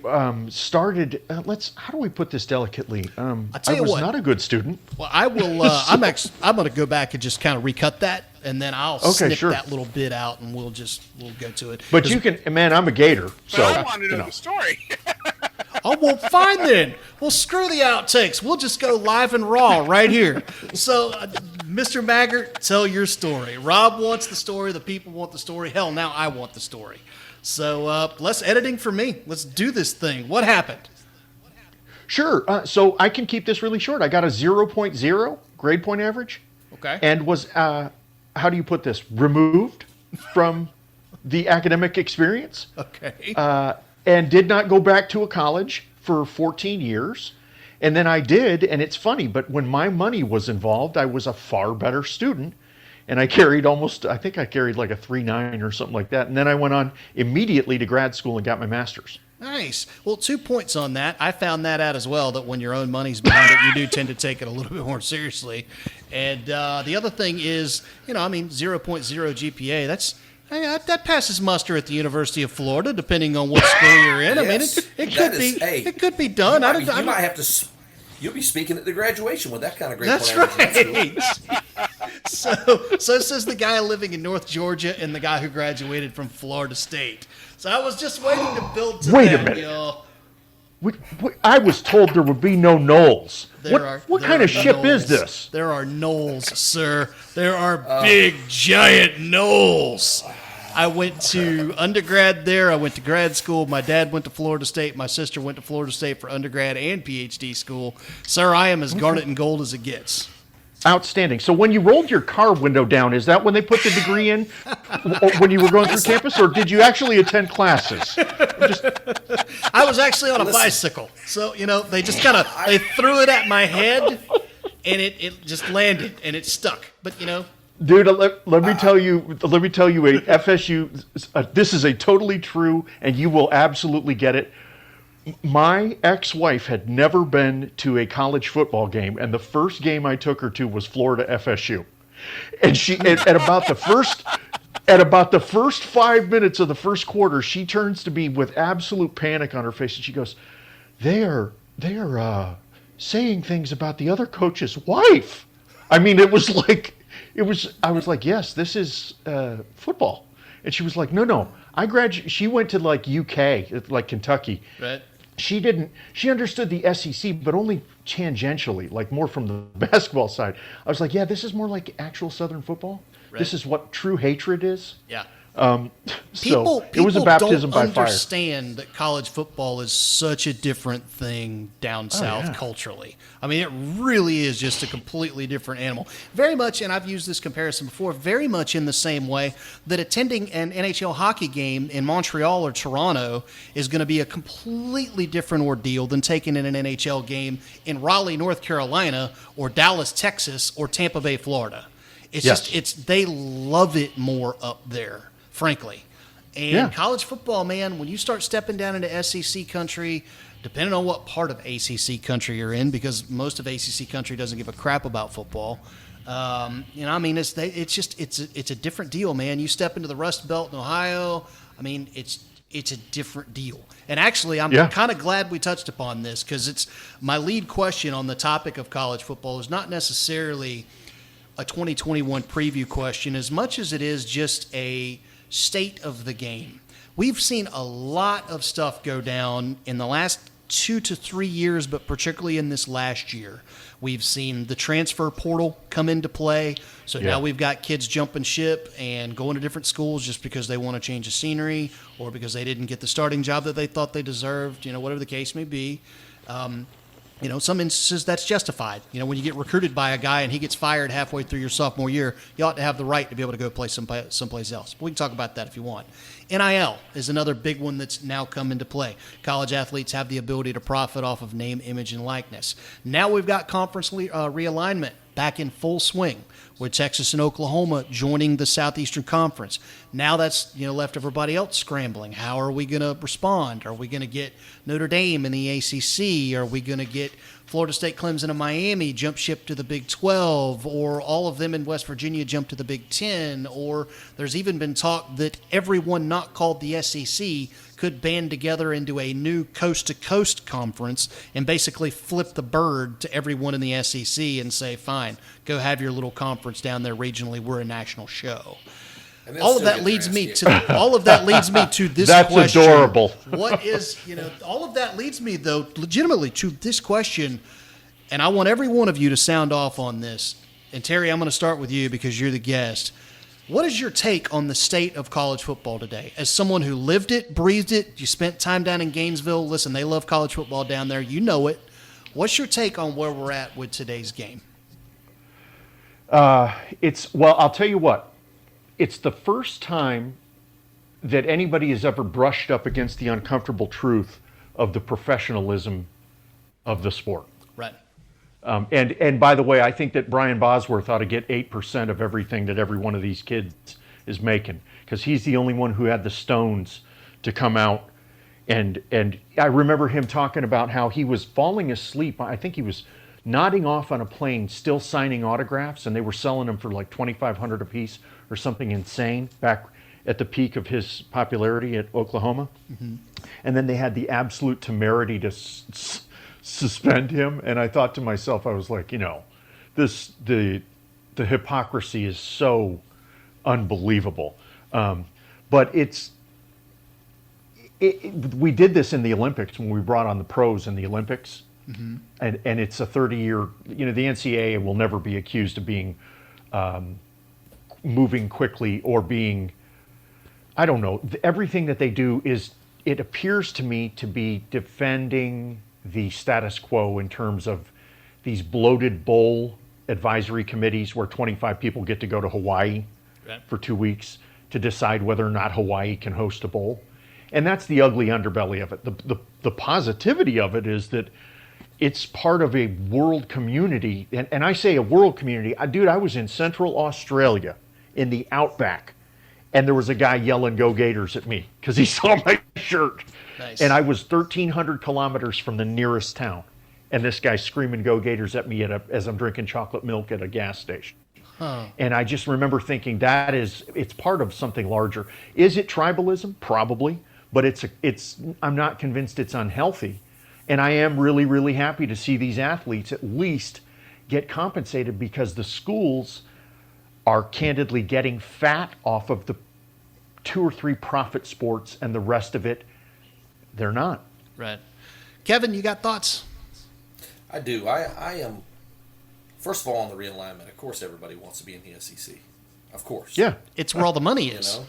started. How do we put this delicately? I'll I tell you was what. not a good student. Well, I will. I'm going to go back and just kind of recut that, and then I'll snip sure. that little bit out, and we'll go to it. But you can, man. I'm a Gator, so But I want to know the story. Oh, well, fine then. Well, screw the outtakes. We'll just go live and raw right here. So, Mr. Maggert, tell your story. Rob wants the story. The people want the story. Hell, now I want the story. So, less editing for me. Let's do this thing. What happened? Sure. So I can keep this really short. I got a 0.0 grade point average. Okay. And was, how do you put this? Removed from the academic experience. Okay. And did not go back to a college for 14 years. And then I did, and it's funny, but when my money was involved, I was a far better student. And I carried I think I carried like a 3.9 or something like that. And then I went on immediately to grad school and got my master's. Nice. Well, 2 points on that. I found that out as well, that when your own money's behind it, you do tend to take it a little bit more seriously. And the other thing is, 0.0 GPA, that passes muster at the University of Florida, depending on what school you're in. Yes, it could be done. You might have to. You'll be speaking at the graduation with that kind of grade That's point average. right. So says the guy living in North Georgia and the guy who graduated from Florida State. So I was just waiting to build to Wait that, a minute. y'all. I was told there would be no knolls. What There kind of ship knolls. is this? There are knolls, sir. There are big, giant knolls. I went to undergrad there. I went to grad school. My dad went to Florida State. My sister went to Florida State for undergrad and PhD school. Sir, I am as garnet and gold as it gets. Outstanding. So when you rolled your car window down, is that when they put the degree in when you were going through campus, or did you actually attend classes? I was actually on a bicycle. So, they just they threw it at my head, and it just landed, and it stuck. But, Dude, let me tell you, a FSU, this is a totally true, and you will absolutely get it. My ex-wife had never been to a college football game, and the first game I took her to was Florida FSU. And she, at about the first 5 minutes of the first quarter, she turns to me with absolute panic on her face, and she goes, "They are saying things about the other coach's wife." I mean, I was like, "Yes, this is football." And she was like, "No. She went to like UK, like Kentucky." Right. She understood the SEC, but only tangentially, like more from the basketball side. I was like, "Yeah, this is more like actual Southern football. Right. This is what true hatred is." Yeah. People it was a baptism don't by fire. understand that college football is such a different thing down south yeah. culturally. I mean, it really is just a completely different animal. Very much, and I've used this comparison before, very much in the same way that attending an NHL hockey game in Montreal or Toronto is going to be a completely different ordeal than taking in an NHL game in Raleigh, North Carolina, or Dallas, Texas, or Tampa Bay, Florida. It's Yes. just they love it more up there, frankly. And college football, man, when you start stepping down into SEC country, depending on what part of ACC country you're in, because most of ACC country doesn't give a crap about football. I mean, it's a different deal, man. You step into the Rust Belt in Ohio, I mean, it's a different deal. And actually, I'm kind of glad we touched upon this, because it's my lead question on the topic of college football is not necessarily a 2021 preview question as much as it is just a state of the game. We've seen a lot of stuff go down in the last 2 to 3 years, but particularly in this last year. We've seen the transfer portal come into play. So now we've got kids jumping ship and going to different schools just because they want to change the scenery or because they didn't get the starting job that they thought they deserved, whatever the case may be. Some instances that's justified. When you get recruited by a guy and he gets fired halfway through your sophomore year, you ought to have the right to be able to go play someplace else. But we can talk about that if you want. NIL is another big one that's now come into play. College athletes have the ability to profit off of name, image, and likeness. Now we've got conference realignment back in full swing, with Texas and Oklahoma joining the Southeastern Conference. Now that's left everybody else scrambling. How are we going to respond? Are we going to get Notre Dame in the ACC? Are we going to get Florida State, Clemson, and Miami jump ship to the Big 12, or all of them in West Virginia jump to the Big 10? Or there's even been talk that everyone not called the SEC could band together into a new coast-to-coast conference and basically flip the bird to everyone in the SEC and say, fine, go have your little conference down there regionally. We're a national show. All of that leads me to this That's question. adorable. What is, all of that leads me, though, legitimately to this question, and I want every one of you to sound off on this. And Terry, I'm going to start with you because you're the guest. What is your take on the state of college football today? As someone who lived it, breathed it, you spent time down in Gainesville. Listen, they love college football down there. You know it. What's your take on where we're at with today's game? I'll tell you what. It's the first time that anybody has ever brushed up against the uncomfortable truth of the professionalism of the sport. Right. And by the way, I think that Brian Bosworth ought to get 8% of everything that every one of these kids is making, because he's the only one who had the stones to come out. And I remember him talking about how he was falling asleep. I think he was nodding off on a plane, still signing autographs, and they were selling them for like $2,500 a piece or something insane back at the peak of his popularity at Oklahoma. Mm-hmm. And then they had the absolute temerity to suspend him. And I thought to myself, I was like, the hypocrisy is so unbelievable. But we did this in the Olympics when we brought on the pros in the Olympics. Mm-hmm. And it's a 30-year, the NCAA will never be accused of being moving quickly or being, I don't know, everything that they do is, it appears to me to be defending the status quo in terms of these bloated bowl advisory committees where 25 people get to go to Hawaii for 2 weeks to decide whether or not Hawaii can host a bowl. And that's the ugly underbelly of it. The positivity of it is that it's part of a world community. And I say a world community. I was in Central Australia in the outback, and there was a guy yelling "Go Gators" at me because he saw my shirt. Nice. And I was 1,300 kilometers from the nearest town, and this guy screaming "Go Gators" at me as I'm drinking chocolate milk at a gas station. Huh. And I just remember thinking it's part of something larger. Is it tribalism? Probably, but I'm not convinced it's unhealthy. And I am really, really happy to see these athletes at least get compensated, because the schools are candidly getting fat off of the 2 or 3 profit sports, and the rest of it, they're not. Right. Kevin, you got thoughts? I do. I am, first of all, on the realignment. Of course, everybody wants to be in the SEC. Of course. Yeah. It's where all the money is.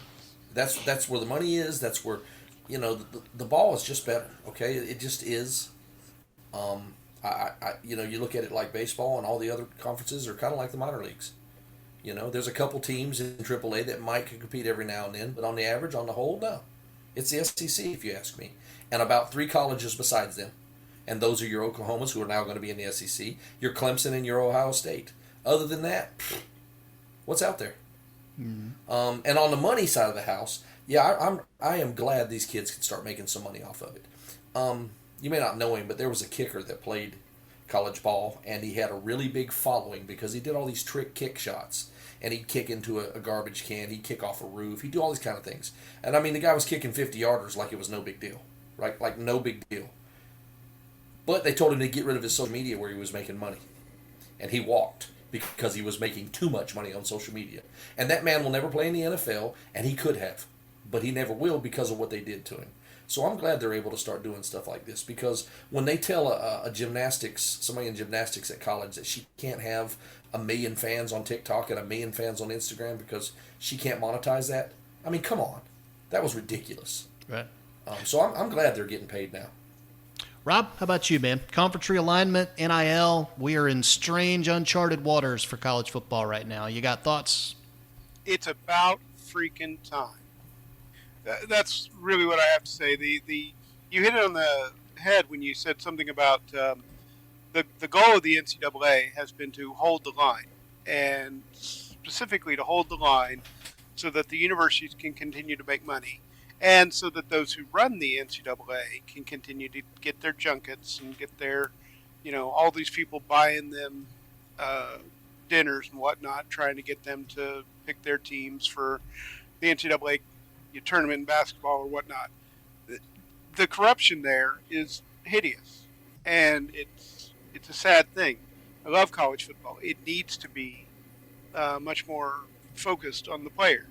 That's where the money is. That's where, the ball is just better. Okay, it just is. You look at it like baseball, and all the other conferences are kind of like the minor leagues. There's a couple teams in AAA that might compete every now and then, but on the average, on the whole, no. It's the SEC, if you ask me, and about 3 colleges besides them, and those are your Oklahomas, who are now going to be in the SEC, your Clemson, and your Ohio State. Other than that, what's out there? Mm-hmm. And on the money side of the house, I am glad these kids can start making some money off of it. You may not know him, but there was a kicker that played college ball, and he had a really big following because he did all these trick kick shots. And he'd kick into a garbage can, he'd kick off a roof, he'd do all these kind of things. And I mean, the guy was kicking 50-yarders like it was no big deal, right? Like no big deal. But they told him to get rid of his social media where he was making money. And he walked because he was making too much money on social media. And that man will never play in the NFL, and he could have. But he never will because of what they did to him. So I'm glad they're able to start doing stuff like this, because when they tell somebody in gymnastics at college that she can't have 1 million fans on TikTok and 1 million fans on Instagram because she can't monetize that, I mean, come on. That was ridiculous. Right. So I'm glad they're getting paid now. Rob, how about you, man? Conference realignment, NIL, we are in strange, uncharted waters for college football right now. You got thoughts? It's about freaking time. That's really what I have to say. You hit it on the head when you said something about the goal of the NCAA has been to hold the line, and specifically to hold the line so that the universities can continue to make money, and so that those who run the NCAA can continue to get their junkets and get their, all these people buying them dinners and whatnot, trying to get them to pick their teams for the NCAA tournament in basketball or whatnot. The corruption there is hideous, and it's a sad thing. I love college football. It needs to be much more focused on the players.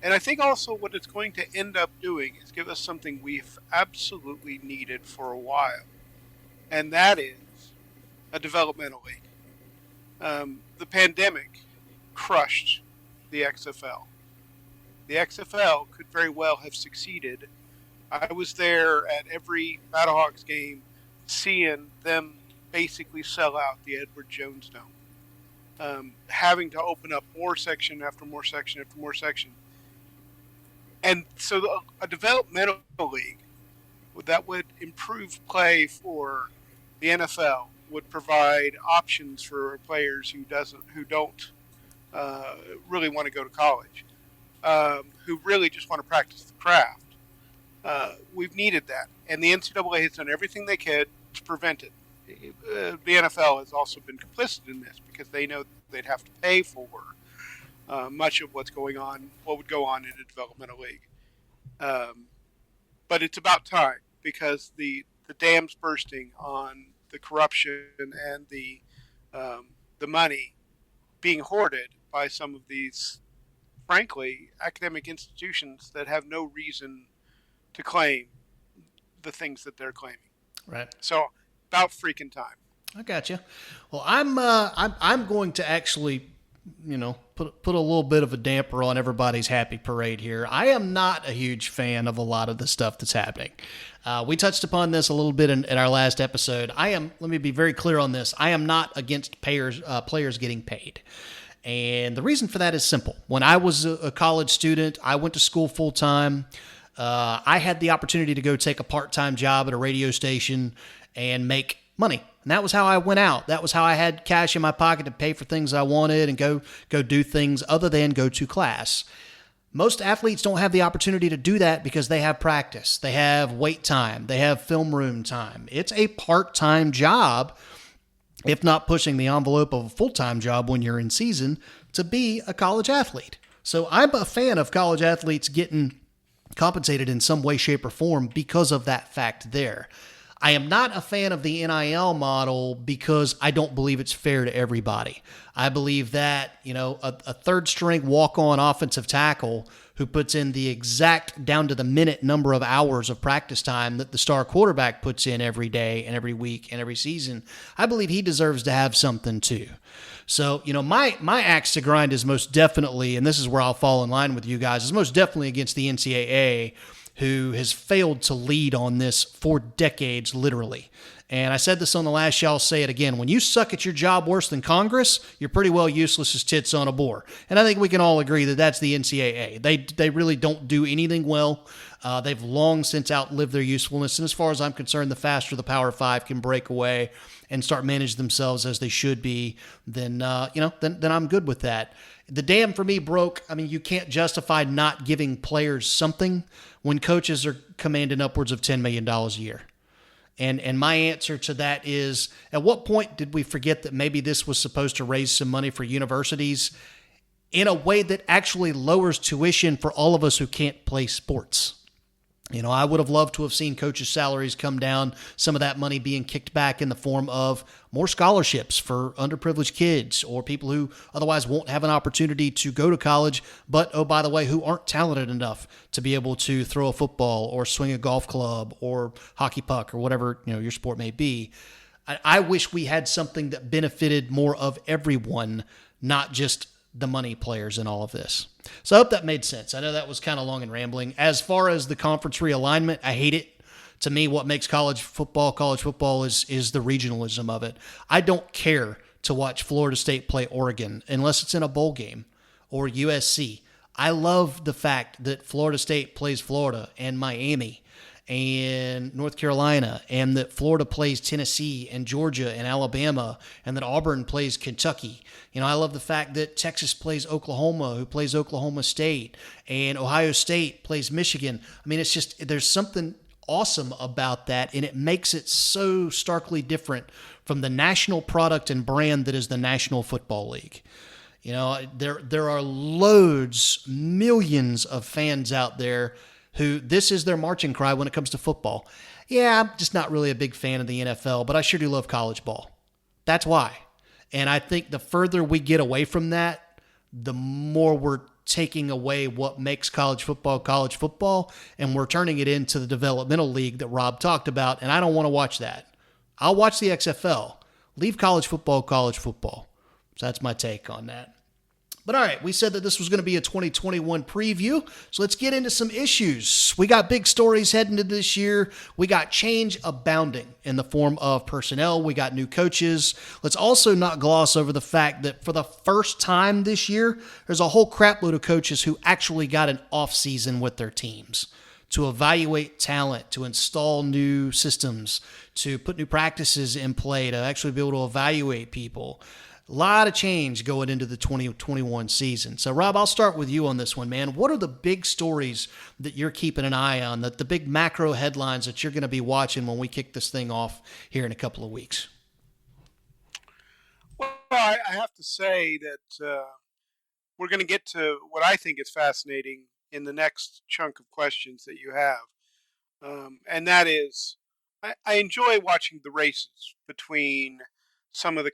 And I think also what it's going to end up doing is give us something we've absolutely needed for a while, and that is a developmental league. The pandemic crushed the XFL. The XFL could very well have succeeded. I was there at every Battlehawks game seeing them basically sell out the Edward Jones Dome, having to open up more section after more section after more section. And so a developmental league that would improve play for the NFL would provide options for players who don't really want to go to college. Who really just want to practice the craft. We've needed that. And the NCAA has done everything they could to prevent it. The NFL has also been complicit in this because they know they'd have to pay for much of what would go on in a developmental league. But it's about time, because the dam's bursting on the corruption and the money being hoarded by some of these, frankly, academic institutions that have no reason to claim the things that they're claiming. Right. So, about freaking time. I got you. Well, I'm going to actually, put a little bit of a damper on everybody's happy parade here. I am not a huge fan of a lot of the stuff that's happening. We touched upon this a little bit in our last episode. Let me be very clear on this. I am not against players getting paid. And the reason for that is simple. When I was a college student, I went to school full time. I had the opportunity to go take a part-time job at a radio station and make money. And that was how I went out. That was how I had cash in my pocket to pay for things I wanted and go do things other than go to class. Most athletes don't have the opportunity to do that because they have practice. They have wait time. They have film room time. It's a part-time job, if not pushing the envelope of a full-time job when you're in season, to be a college athlete. So I'm a fan of college athletes getting compensated in some way, shape, or form because of that fact there. I am not a fan of the NIL model because I don't believe it's fair to everybody. I believe that, a third-string walk-on offensive tackle who puts in the exact down to the minute number of hours of practice time that the star quarterback puts in every day and every week and every season, I believe he deserves to have something too. So, my axe to grind is most definitely, and this is where I'll fall in line with you guys, is most definitely against the NCAA, who has failed to lead on this for decades, literally. And I said this on the last show, I'll say it again. When you suck at your job worse than Congress, you're pretty well useless as tits on a boar. And I think we can all agree that that's the NCAA. They really don't do anything well. They've long since outlived their usefulness. And as far as I'm concerned, the faster the Power Five can break away and start managing themselves as they should be, then I'm good with that. The dam for me broke. I mean, you can't justify not giving players something when coaches are commanding upwards of $10 million a year. And my answer to that is, at what point did we forget that maybe this was supposed to raise some money for universities in a way that actually lowers tuition for all of us who can't play sports? I would have loved to have seen coaches' salaries come down, some of that money being kicked back in the form of more scholarships for underprivileged kids or people who otherwise won't have an opportunity to go to college, but, oh, by the way, who aren't talented enough to be able to throw a football or swing a golf club or hockey puck or whatever, your sport may be. I wish we had something that benefited more of everyone, not just the money players in all of this. So I hope that made sense. I know that was kind of long and rambling. As far as the conference realignment, I hate it. To me, what makes college football is the regionalism of it. I don't care to watch Florida State play Oregon unless it's in a bowl game, or USC. I love the fact that Florida State plays Florida and Miami and North Carolina, and that Florida plays Tennessee and Georgia and Alabama, and that Auburn plays Kentucky. I love the fact that Texas plays Oklahoma, who plays Oklahoma State, and Ohio State plays Michigan. I mean, it's just, there's something awesome about that, and it makes it so starkly different from the national product and brand that is the National Football League. There are loads, millions of fans out there who this is their marching cry when it comes to football. Yeah, I'm just not really a big fan of the NFL, but I sure do love college ball. That's why. And I think the further we get away from that, the more we're taking away what makes college football, and we're turning it into the developmental league that Rob talked about, and I don't want to watch that. I'll watch the XFL. Leave college football. So that's my take on that. But all right, we said that this was going to be a 2021 preview, so let's get into some issues. We got big stories heading into this year. We got change abounding in the form of personnel. We got new coaches. Let's also not gloss over the fact that for the first time this year, there's a whole crapload of coaches who actually got an off-season with their teams to evaluate talent, to install new systems, to put new practices in play, to actually be able to evaluate people. A lot of change going into the 2021 season. So, Rob, I'll start with you on this one, man. What are the big stories that you're keeping an eye on, the big macro headlines that you're going to be watching when we kick this thing off here in a couple of weeks? Well, I have to say that we're going to get to what I think is fascinating in the next chunk of questions that you have. And that is, I enjoy watching the races between some of the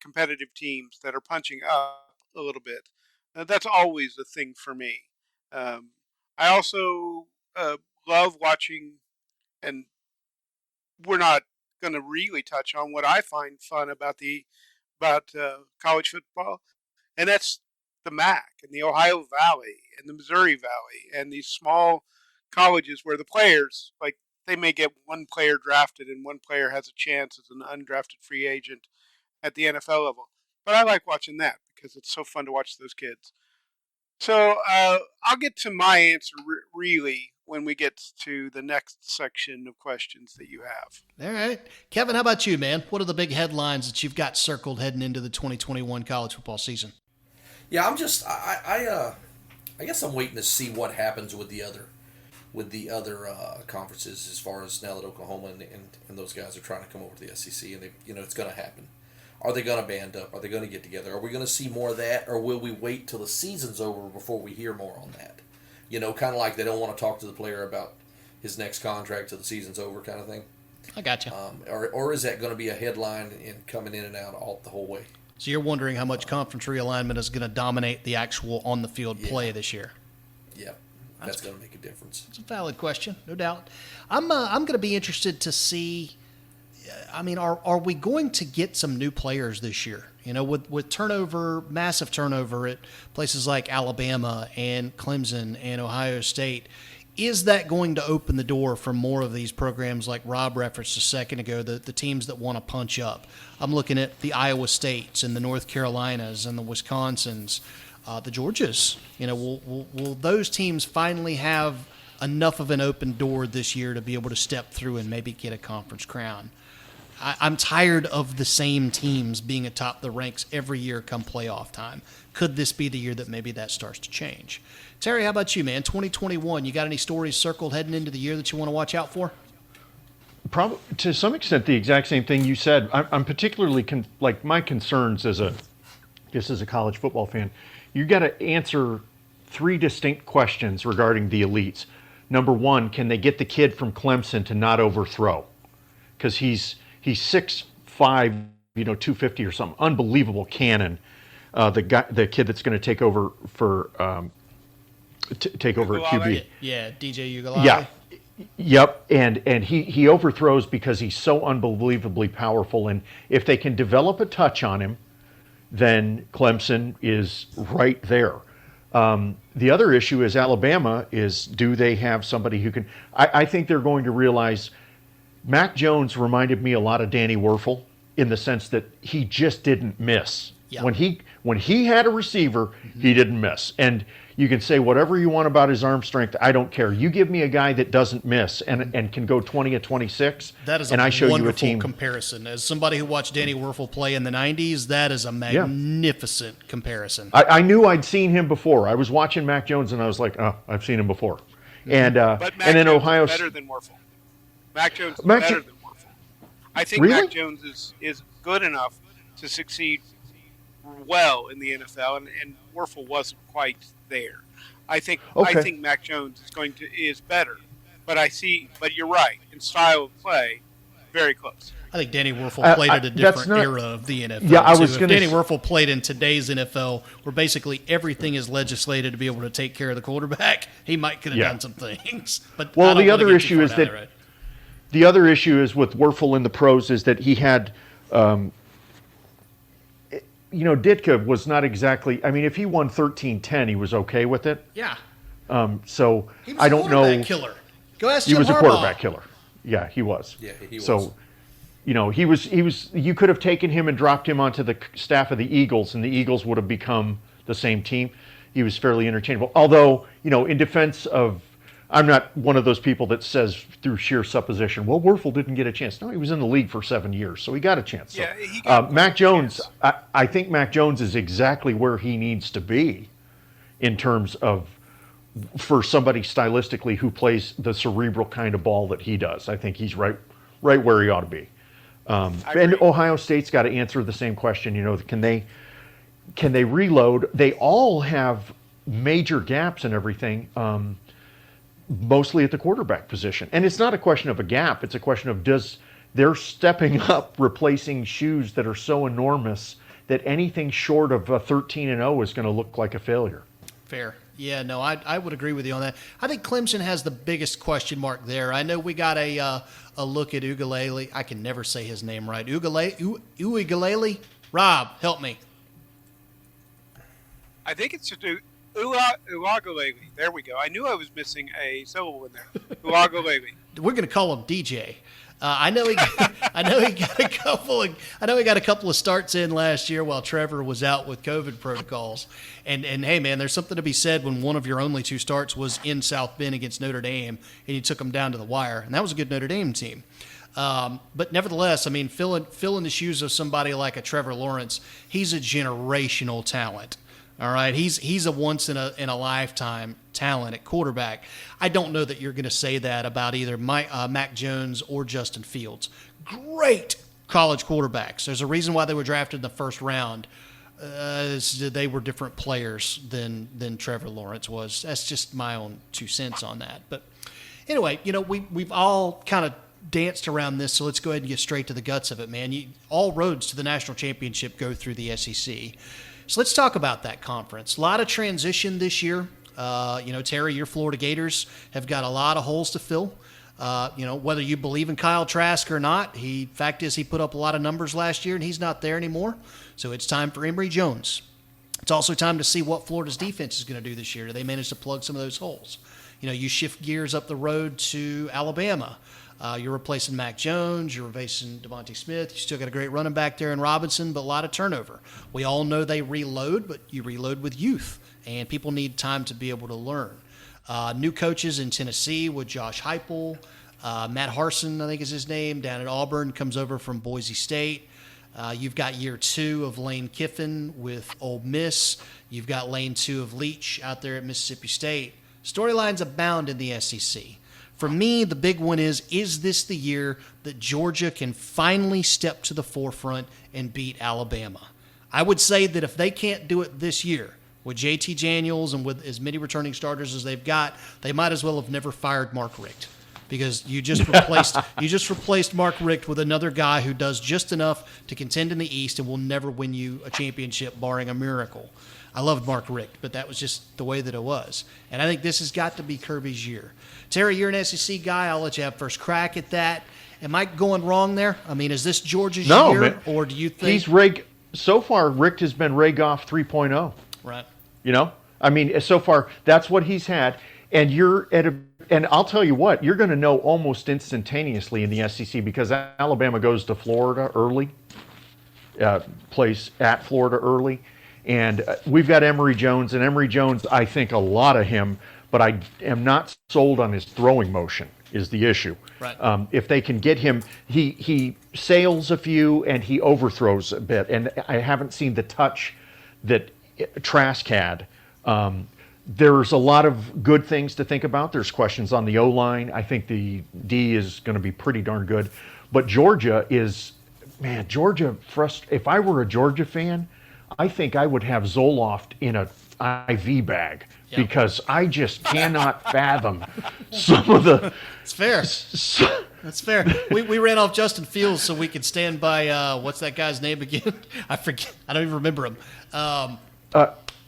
competitive teams that are punching up a little bit. That's always a thing for me. I also love watching, and we're not going to really touch on what I find fun about college football, and that's the MAC and the Ohio Valley and the Missouri Valley and these small colleges where the players, like, they may get one player drafted and one player has a chance as an undrafted free agent at the NFL level. But I like watching that because it's so fun to watch those kids. So I'll get to my answer really when we get to the next section of questions that you have. All right. Kevin, how about you, man? What are the big headlines that you've got circled heading into the 2021 college football season? Yeah, I guess I'm waiting to see what happens with the other conferences, as far as now that Oklahoma and those guys are trying to come over to the SEC, and it's going to happen. Are they going to band up? Are they going to get together? Are we going to see more of that, or will we wait till the season's over before we hear more on that? Kind of like they don't want to talk to the player about his next contract till the season's over, kind of thing. I gotcha. Or is that going to be a headline coming in and out all the whole way? So you're wondering how much conference realignment is going to dominate the actual on-the-field play this year? Yeah, that's going to make a difference. It's a valid question, no doubt. I'm going to be interested to see. I mean, are we going to get some new players this year? You know, with turnover, massive turnover at places like Alabama and Clemson and Ohio State, is that going to open the door for more of these programs like Rob referenced a second ago, the teams that want to punch up? I'm looking at the Iowa States and the North Carolinas and the Wisconsins, the Georgias. You know, will those teams finally have enough of an open door this year to be able to step through and maybe get a conference crown? I'm tired of the same teams being atop the ranks every year come playoff time. Could this be the year that maybe that starts to change? Terry, how about you, man? 2021, you got any stories circled heading into the year that you want to watch out for? Probably, to some extent, the exact same thing you said. I'm particularly, my concerns as a college football fan, you got to answer 3 distinct questions regarding the elites. Number one, can they get the kid from Clemson to not overthrow? Because he's 6'5", 250 or something. Unbelievable cannon. The kid that's going to take over for take over at QB. Yeah, DJ Ugalale. Yeah. Yep. And he overthrows because he's so unbelievably powerful. And if they can develop a touch on him, then Clemson is right there. The other issue is Alabama is, do they have somebody who can? I think they're going to realize Mac Jones reminded me a lot of Danny Werfel in the sense that he just didn't miss. Yeah. When he had a receiver, he didn't miss. And you can say whatever you want about his arm strength. I don't care. You give me a guy that doesn't miss and can go 20 of 26. That is and a I show wonderful you a team. comparison. As somebody who watched Danny Werfel play in the 90s, that is a magnificent comparison. I knew I'd seen him before. I was watching Mac Jones and I was like, oh, I've seen him before. And but Mac and then Jones Ohio is better than Werfel. Mac Jones is better than Werfel. I think Really? Mac Jones is good enough to succeed well in the NFL, and Werfel wasn't quite there. I think Mac Jones is better, but you're right, in style of play, very close. I think Danny Werfel played at a different era of the NFL. Yeah, I was if going to. Danny Werfel played in today's NFL, where basically everything is legislated to be able to take care of the quarterback, he could have done some things. But the other issue is that the other issue is with Werfel in the pros is that he had. Ditka was not exactly. I mean, if he won 13-10, he was okay with it. Yeah. So he was I don't know. He was a quarterback killer. Go ask He Jim was a Harbaugh. quarterback killer. Yeah, he was. Yeah, he was. So, he was. You could have taken him and dropped him onto the staff of the Eagles, and the Eagles would have become the same team. He was fairly interchangeable. Although, in defense of. I'm not one of those people that says through sheer supposition, well, Werfel didn't get a chance. No, he was in the league for 7 years, so he got a chance. So, Yeah, he got Mac Jones, chance. I think Mac Jones is exactly where he needs to be in terms of for somebody stylistically who plays the cerebral kind of ball that he does. I think he's right where he ought to be. And Ohio State's got to answer the same question. Can they reload? They all have major gaps and everything. Mostly at the quarterback position. And it's not a question of a gap. It's a question of they're stepping up, replacing shoes that are so enormous that anything short of a 13-0 is going to look like a failure. Fair. Yeah, no, I would agree with you on that. I think Clemson has the biggest question mark there. I know we got a look at Ugalele. I can never say his name right. Ugalele? Rob, help me. I think it's to Uagalele. There we go. I knew I was missing a syllable in there. Uagalele. We're going to call him DJ. I know he got a couple of starts in last year while Trevor was out with COVID protocols. And hey man, there's something to be said when one of your only 2 starts was in South Bend against Notre Dame and you took them down to the wire, and that was a good Notre Dame team. But nevertheless, I mean, fill in the shoes of somebody like a Trevor Lawrence. He's a generational talent. All right, he's a once in a lifetime talent at quarterback. I don't know that you're going to say that about either Mac Jones or Justin Fields. Great college quarterbacks. There's a reason why they were drafted in the first round. They were different players than Trevor Lawrence was. That's just my own 2 cents on that. But anyway, we've all kind of danced around this, so let's go ahead and get straight to the guts of it, man. All roads to the national championship go through the SEC. So let's talk about that conference. A lot of transition this year. Terry, your Florida Gators have got a lot of holes to fill. Whether you believe in Kyle Trask or not, fact is he put up a lot of numbers last year, and he's not there anymore. So it's time for Emory Jones. It's also time to see what Florida's defense is going to do this year. Do they manage to plug some of those holes? You shift gears up the road to Alabama. You're replacing Mac Jones. You're replacing Devontae Smith. You still got a great running back there in Robinson, but a lot of turnover. We all know they reload, but you reload with youth, and people need time to be able to learn. New coaches in Tennessee with Josh Heupel. Matt Harsin, I think is his name, down at Auburn, comes over from Boise State. You've got year 2 of Lane Kiffin with Ole Miss. You've got lane 2 of Leach out there at Mississippi State. Storylines abound in the SEC. For me, the big one is this the year that Georgia can finally step to the forefront and beat Alabama? I would say that if they can't do it this year, with JT Daniels and with as many returning starters as they've got, they might as well have never fired Mark Richt. Because you just replaced Mark Richt with another guy who does just enough to contend in the East and will never win you a championship, barring a miracle. I loved Mark Richt, but that was just the way that it was. And I think this has got to be Kirby's year. Terry, you're an SEC guy. I'll let you have first crack at that. Am I going wrong there? I mean, is this Georgia's year, man. Or do you think so far? Richt has been Ray Goff 3.0. Right. I mean, so far that's what he's had, and and I'll tell you what, you're going to know almost instantaneously in the SEC because Alabama goes to Florida early, plays at Florida early, and we've got Emory Jones, and Emory Jones, I think a lot of him, but I am not sold on his throwing motion is the issue. Right. If they can get him, he sails a few and he overthrows a bit, and I haven't seen the touch that Trask had. There's a lot of good things to think about. There's questions on the O-line. I think the D is going to be pretty darn good. But Georgia is, man, if I were a Georgia fan, I think I would have Zoloft in an IV bag because I just cannot fathom some of the... It's fair. That's fair. We ran off Justin Fields so we could stand by, what's that guy's name again? I forget. I don't even remember him.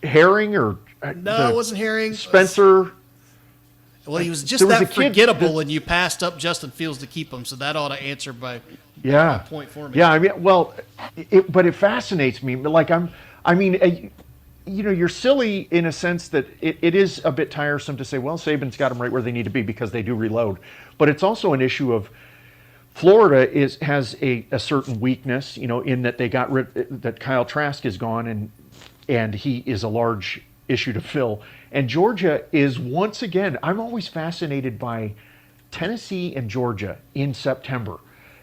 Herring or... No, it wasn't Herring. Spencer. Well, he was just that forgettable, and you passed up Justin Fields to keep him, so that ought to answer my point for me. Yeah, I mean, well, but it fascinates me. Like you're silly in a sense that it is a bit tiresome to say, well, Saban's got them right where they need to be because they do reload. But it's also an issue of Florida has a certain weakness, in that they got that Kyle Trask is gone and he is a large issue to fill. And Georgia is, once again, I'm always fascinated by Tennessee and Georgia in September.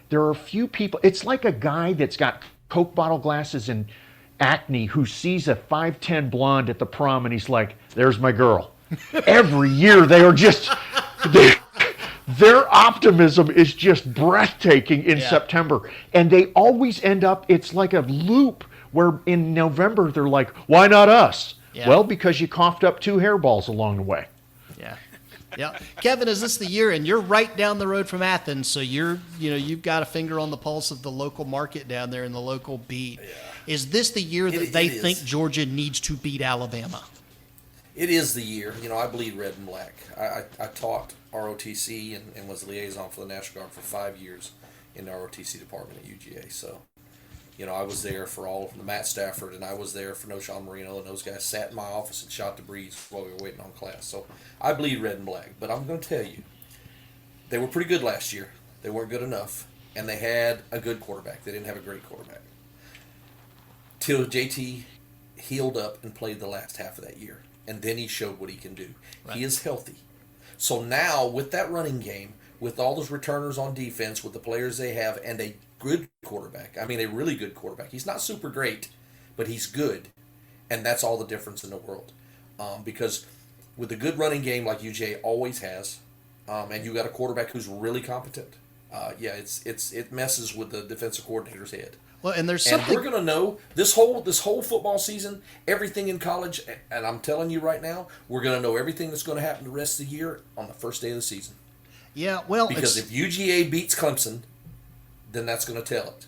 There are a few people, it's like a guy that's got Coke bottle glasses and acne who sees a 5'10" blonde at the prom and he's like, there's my girl. Every year they are just, their optimism is just breathtaking in September. And they always end up, it's like a loop where in November they're like, why not us? Yeah. Well, because you coughed up 2 hairballs along the way. Yeah. Kevin, is this the year? And you're right down the road from Athens, so you've got a finger on the pulse of the local market down there in the local beat. Yeah. Is this the year that they think Georgia needs to beat Alabama? It is the year. I bleed red and black. I taught ROTC and was liaison for the National Guard for 5 years in the ROTC department at UGA. So, I was there for all of the Matt Stafford, and I was there for Noshawn Marino, and those guys sat in my office and shot the breeze while we were waiting on class. So I bleed red and black. But I'm going to tell you, they were pretty good last year. They weren't good enough, and they had a good quarterback. They didn't have a great quarterback. Till JT healed up and played the last half of that year, and then he showed what he can do. Right. He is healthy. So now, with that running game, with all those returners on defense, with the players they have, and a good quarterback. I mean, a really good quarterback. He's not super great, but he's good, and that's all the difference in the world. Because with a good running game like UJ always has, and you got a quarterback who's really competent, it messes with the defensive coordinator's head. Well, and there's something, and we're going to know this whole football season, everything in college, and I'm telling you right now, we're going to know everything that's going to happen the rest of the year on the first day of the season. Yeah, well, because if UGA beats Clemson, then that's going to tell it.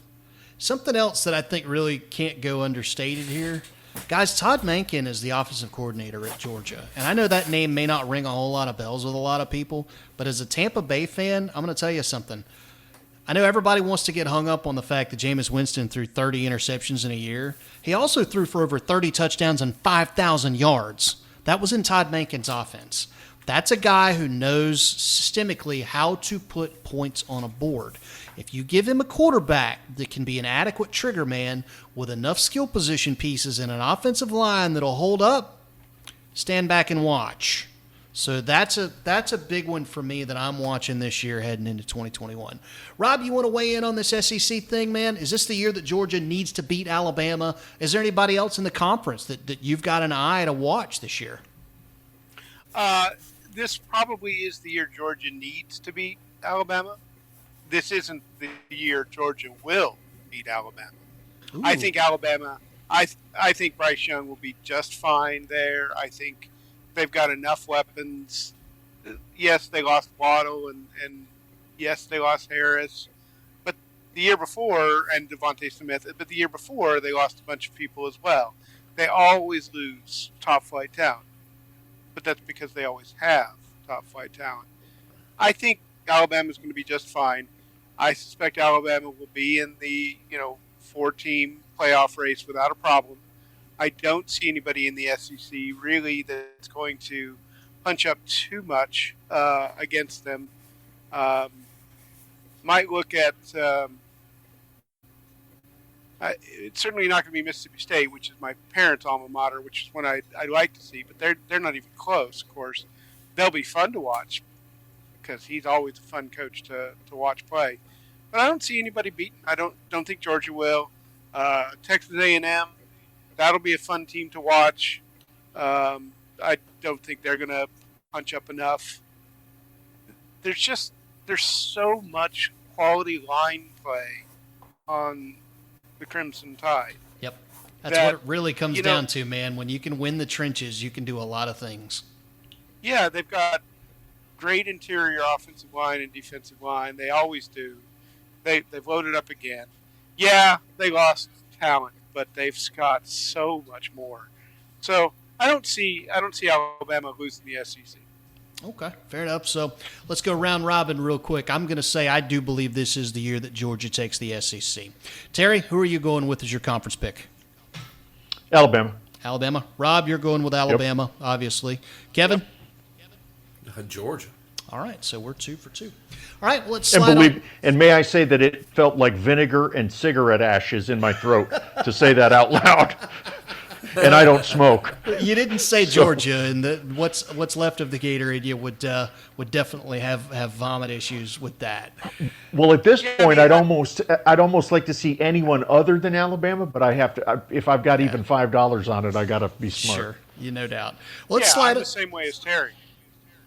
Something else that I think really can't go understated here. Guys, Todd Mankin is the offensive coordinator at Georgia. And I know that name may not ring a whole lot of bells with a lot of people, but as a Tampa Bay fan, I'm going to tell you something. I know everybody wants to get hung up on the fact that Jameis Winston threw 30 interceptions in a year. He also threw for over 30 touchdowns and 5,000 yards. That was in Todd Mankin's offense. That's a guy who knows systemically how to put points on a board. If you give him a quarterback that can be an adequate trigger man with enough skill position pieces and an offensive line that'll hold up, stand back and watch. So that's a big one for me that I'm watching this year heading into 2021. Rob, you want to weigh in on this SEC thing, man? Is this the year that Georgia needs to beat Alabama? Is there anybody else in the conference that you've got an eye to watch this year? This probably is the year Georgia needs to beat Alabama. This isn't the year Georgia will beat Alabama. Ooh. I think Alabama. I think Bryce Young will be just fine there. I think they've got enough weapons. Yes, they lost Waddle, and yes, they lost Harris. But the year before, and Devontae Smith, but the year before, they lost a bunch of people as well. They always lose top-flight talent. But that's because they always have top-flight talent. I think Alabama's going to be just fine. I suspect Alabama will be in the 4-team playoff race without a problem. I don't see anybody in the SEC really that's going to punch up too much against them. Might look at it's certainly not going to be Mississippi State, which is my parents' alma mater, which is one I like to see, but they're not even close. Of course, they'll be fun to watch because he's always a fun coach to watch play. But I don't see anybody beaten. I don't think Georgia will. Texas A&M, that'll be a fun team to watch. I don't think they're going to punch up enough. There's so much quality line play on the Crimson Tide. Yep. That's what it really comes down to, man. When you can win the trenches, you can do a lot of things. Yeah, they've got great interior offensive line and defensive line. They always do. They've loaded up again. Yeah, they lost talent, but they've got so much more. So I don't see Alabama losing the SEC. Okay, fair enough. So let's go round robin real quick. I'm going to say I do believe this is the year that Georgia takes the SEC. Terry, who are you going with as your conference pick? Alabama. Alabama. Rob, you're going with Alabama, obviously. Kevin? Georgia. All right, so we're 2 for 2. All right, well, let's slide on. And may I say that it felt like vinegar and cigarette ashes in my throat to say that out loud. And I don't smoke. You didn't say Georgia, and what's left of the Gatorade, you would definitely have vomit issues with that. Well, at this point, I'd almost like to see anyone other than Alabama, but I have to. If I've got even $5 on it, I got to be smart. Sure, no doubt. I'm the same way as Terry.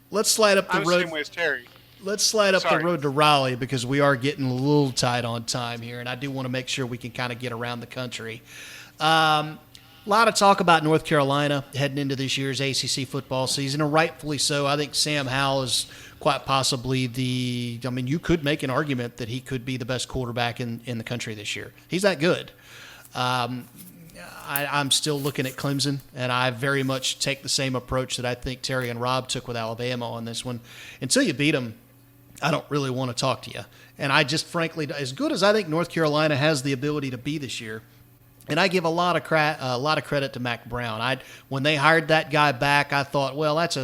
Let's slide up the road. I'm the same way as Terry. Let's slide up the road to Raleigh because we are getting a little tight on time here, and I do want to make sure we can kind of get around the country. A lot of talk about North Carolina heading into this year's ACC football season, and rightfully so. I think Sam Howell is quite possibly you could make an argument that he could be the best quarterback in the country this year. He's that good. I'm still looking at Clemson, and I very much take the same approach that I think Terry and Rob took with Alabama on this one. Until you beat them, I don't really want to talk to you. And I just frankly, as good as I think North Carolina has the ability to be this year, and I give a lot of credit to Mac Brown. When they hired that guy back, I thought, well, that's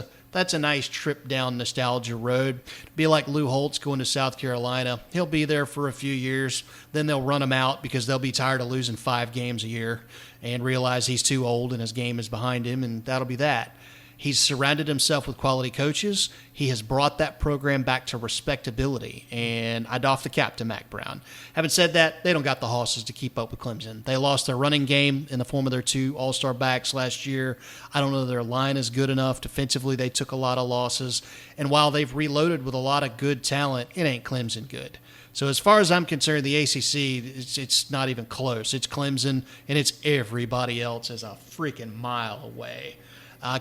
a nice trip down nostalgia road. Be like Lou Holtz going to South Carolina. He'll be there for a few years. Then they'll run him out because they'll be tired of losing 5 games a year and realize he's too old and his game is behind him, and that'll be that. He's surrounded himself with quality coaches. He has brought that program back to respectability, and I doff the cap to Mac Brown. Having said that, they don't got the horses to keep up with Clemson. They lost their running game in the form of their 2 all-star backs last year. I don't know their line is good enough. Defensively, they took a lot of losses. And while they've reloaded with a lot of good talent, it ain't Clemson good. So as far as I'm concerned, the ACC, it's not even close. It's Clemson, and it's everybody else is a freaking mile away.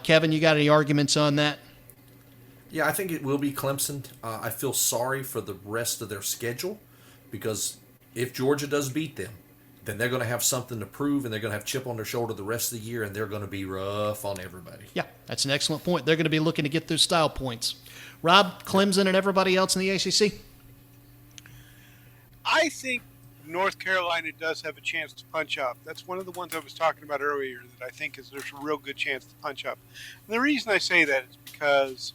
Kevin, you got any arguments on that? Yeah, I think it will be Clemson. I feel sorry for the rest of their schedule because if Georgia does beat them, then they're going to have something to prove, and they're going to have chip on their shoulder the rest of the year, and they're going to be rough on everybody. Yeah, that's an excellent point. They're going to be looking to get those style points. Rob, Clemson, and everybody else in the ACC? I think North Carolina does have a chance to punch up. That's one of the ones I was talking about earlier that I think there's a real good chance to punch up. And the reason I say that is because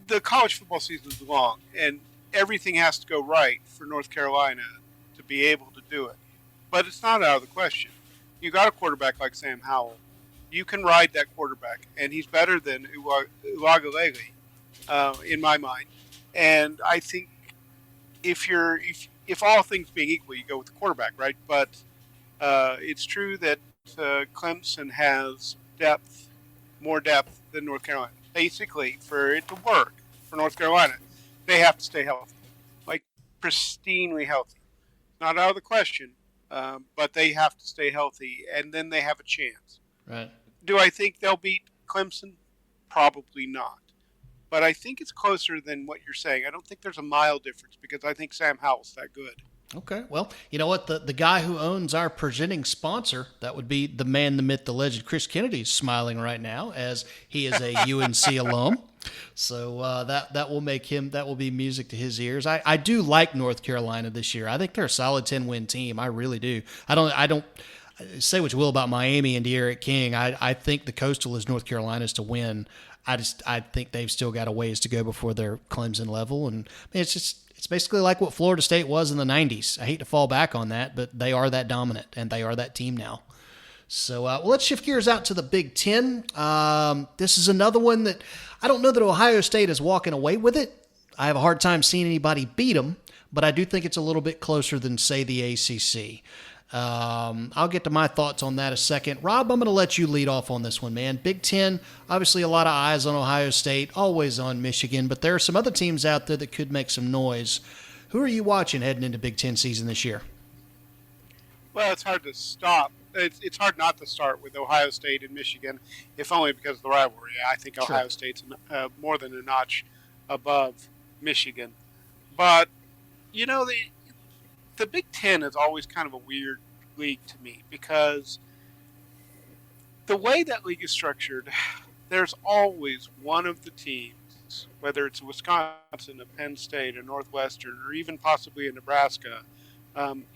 the college football season is long, and everything has to go right for North Carolina to be able to do it. But it's not out of the question. You got a quarterback like Sam Howell. You can ride that quarterback, and he's better than Uagalele, in my mind. And I think if all things being equal, you go with the quarterback, right? But it's true that Clemson has more depth than North Carolina. Basically, for it to work for North Carolina, they have to stay healthy, like pristinely healthy. Not out of the question, but they have to stay healthy, and then they have a chance. Right. Do I think they'll beat Clemson? Probably not. But I think it's closer than what you're saying. I don't think there's a mile difference because I think Sam Howell's that good. Okay. Well, you know what? The guy who owns our presenting sponsor, that would be the man, the myth, the legend, Chris Kennedy, is smiling right now as he is a UNC alum. So that will make him, that will be music to his ears. I do like North Carolina this year. I think they're a solid 10-win team. I really do. I don't say what you will about Miami and De'Aaron King. I think the Coastal is North Carolina's to win. I think they've still got a ways to go before they're Clemson level. And I mean, it's basically like what Florida State was in the 90s. I hate to fall back on that, but they are that dominant, and they are that team now. So let's shift gears out to the Big Ten. This is another one that I don't know that Ohio State is walking away with it. I have a hard time seeing anybody beat them, but I do think it's a little bit closer than, say, the ACC. I'll get to my thoughts on that a second. Rob, I'm going to let you lead off on this one, man. Big Ten, obviously a lot of eyes on Ohio State, always on Michigan, but there are some other teams out there that could make some noise. Who are you watching heading into Big Ten season this year? Well, it's hard to stop. It's hard not to start with Ohio State and Michigan, if only because of the rivalry. I think Ohio State's more than a notch above Michigan. But, you know, the Big Ten is always kind of a weird league to me because the way that league is structured, there's always one of the teams, whether it's Wisconsin, a Penn State, a Northwestern, or even possibly a Nebraska.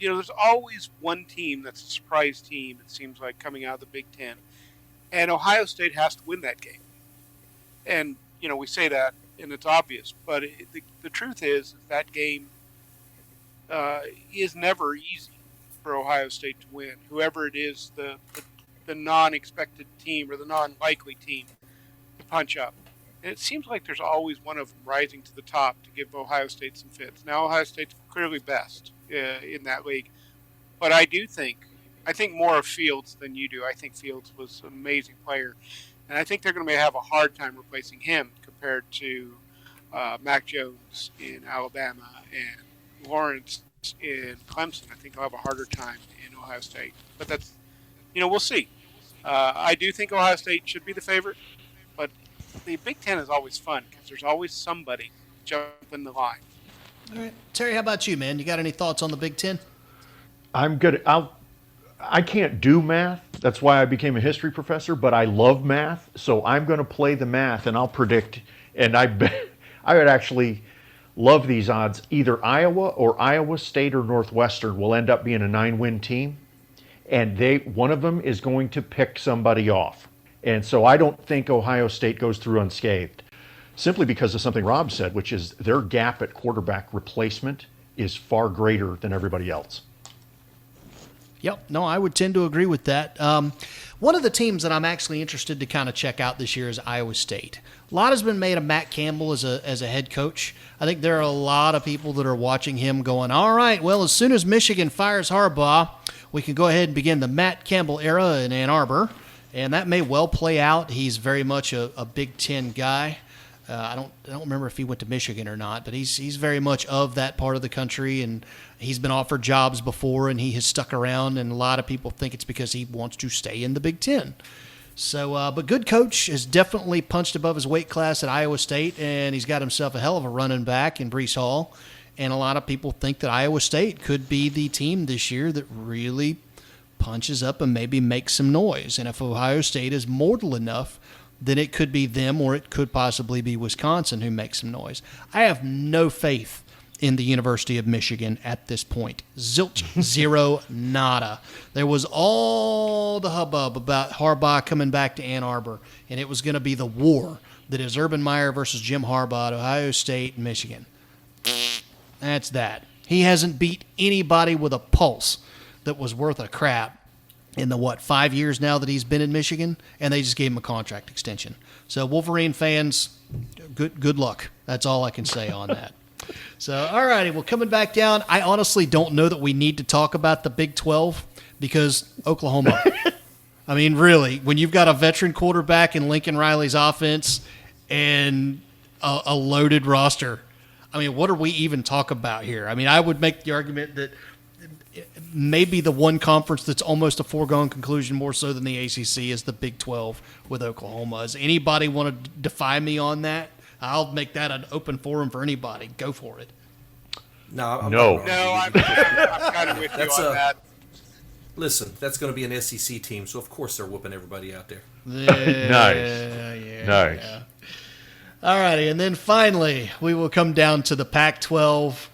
There's always one team that's a surprise team, it seems like, coming out of the Big Ten. And Ohio State has to win that game. And, we say that, and it's obvious. But the truth is that game is never easy for Ohio State to win. Whoever it is, the non-expected team or the non-likely team to punch up. And it seems like there's always one of them rising to the top to give Ohio State some fits. Now Ohio State's clearly best in that league. But I think more of Fields than you do. I think Fields was an amazing player. And I think they're going to have a hard time replacing him compared to Mac Jones in Alabama and Lawrence in Clemson. I think they'll have a harder time in Ohio State. But that's, we'll see. I do think Ohio State should be the favorite. But the Big Ten is always fun because there's always somebody jumping the line. All right. Terry, how about you, man? You got any thoughts on the Big Ten? I'm good. I can't do math. That's why I became a history professor, but I love math. So I'm going to play the math, and I'll predict. And I would actually love these odds. Either Iowa or Iowa State or Northwestern will end up being a 9-win team. And one of them is going to pick somebody off. And so I don't think Ohio State goes through unscathed, simply because of something Rob said, which is their gap at quarterback replacement is far greater than everybody else. Yep. No, I would tend to agree with that. One of the teams that I'm actually interested to kind of check out this year is Iowa State. A lot has been made of Matt Campbell as a head coach. I think there are a lot of people that are watching him going, all right, well, as soon as Michigan fires Harbaugh, we can go ahead and begin the Matt Campbell era in Ann Arbor. And that may well play out. He's very much a Big Ten guy. I don't remember if he went to Michigan or not, but he's very much of that part of the country, and he's been offered jobs before, and he has stuck around, and a lot of people think it's because he wants to stay in the Big Ten. So, but good coach has definitely punched above his weight class at Iowa State, and he's got himself a hell of a running back in Breece Hall. and a lot of people think that Iowa State could be the team this year that really punches up and maybe makes some noise. And if Ohio State is mortal enough, then it could be them, or it could possibly be Wisconsin who makes some noise. I have no faith in the University of Michigan at this point. Zilch, zero, nada. There was all the hubbub about Harbaugh coming back to Ann Arbor, and it was going to be the war that is Urban Meyer versus Jim Harbaugh at Ohio State and Michigan. That's that. He hasn't beat anybody with a pulse that was worth a crap in the, 5 years now that he's been in Michigan, and they just gave him a contract extension. So Wolverine fans, good luck. That's all I can say on that. So, all righty, well, coming back down, I honestly don't know that we need to talk about the Big 12 because Oklahoma. I mean, really, when you've got a veteran quarterback in Lincoln Riley's offense and a loaded roster, I mean, what are we even talking about here? I mean, I would make the argument that maybe the one conference that's almost a foregone conclusion more so than the ACC is the Big 12 with Oklahoma. Does anybody want to defy me on that? I'll make that an open forum for anybody. Go for it. No. I'm kind of with you on that. Listen, that's going to be an SEC team, so of course they're whooping everybody out there. Nice. All righty, and then finally we will come down to the Pac-12.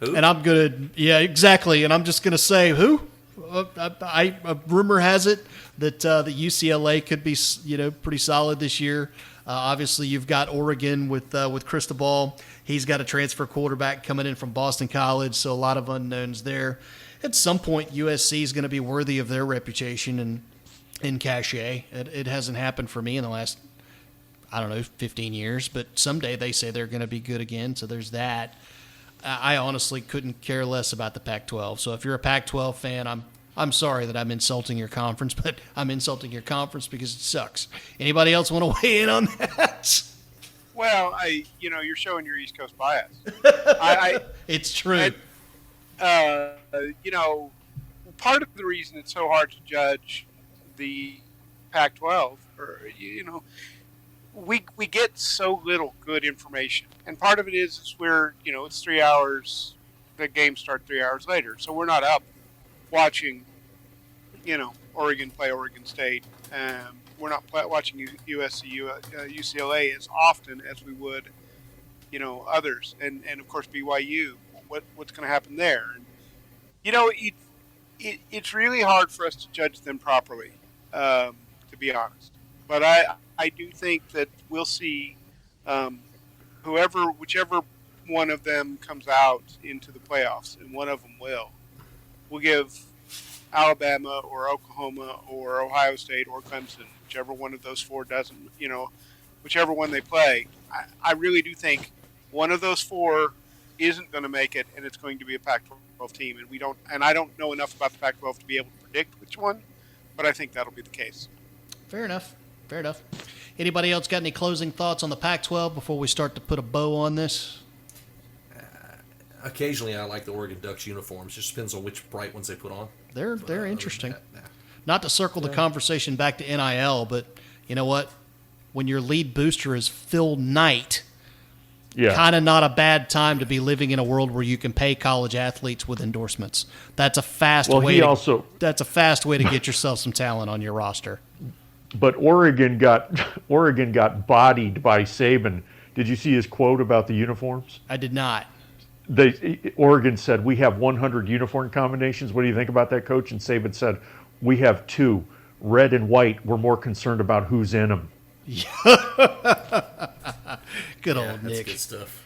Who? And I'm going to, yeah, exactly. And I'm just going to say who? A rumor has it that the UCLA could be, pretty solid this year. Obviously, you've got Oregon with Cristobal. He's got a transfer quarterback coming in from Boston College, so a lot of unknowns there. At some point, USC is going to be worthy of their reputation and in cachet. It hasn't happened for me in the last, 15 years, but someday they say they're going to be good again, so there's that. I honestly couldn't care less about the Pac-12. So if you're a Pac-12 fan, I'm sorry that I'm insulting your conference, but I'm insulting your conference because it sucks. Anybody else want to weigh in on that? Well, you're showing your East Coast bias. It's true. Part of the reason it's so hard to judge the Pac-12, we get so little good information, and part of it is we're it's 3 hours. The games start 3 hours later, so we're not up watching Oregon play Oregon State. We're not watching UCLA as often as we would others, and of course BYU. What's going to happen there? And, it's really hard for us to judge them properly, to be honest. But I do think that we'll see whichever one of them comes out into the playoffs, and one of them will give Alabama or Oklahoma or Ohio State or Clemson, whichever one of those four doesn't, whichever one they play. I really do think one of those four isn't going to make it, and it's going to be a Pac-12 team. And I don't know enough about the Pac-12 to be able to predict which one, but I think that'll be the case. Fair enough. Anybody else got any closing thoughts on the Pac-12 before we start to put a bow on this? Occasionally, I like the Oregon Ducks uniforms. Just depends on which bright ones they put on. They're interesting. Not to circle the conversation back to NIL, but you know what? When your lead booster is Phil Knight, kind of not a bad time to be living in a world where you can pay college athletes with endorsements. That's a fast way. That's a fast way to get yourself some talent on your roster. But Oregon got bodied by Saban. Did you see his quote about the uniforms? I did not. Oregon said, "We have 100 uniform combinations. What do you think about that, Coach?" And Saban said, "We have 2, red and white. We're more concerned about who's in them." Good old Nick. That's good stuff.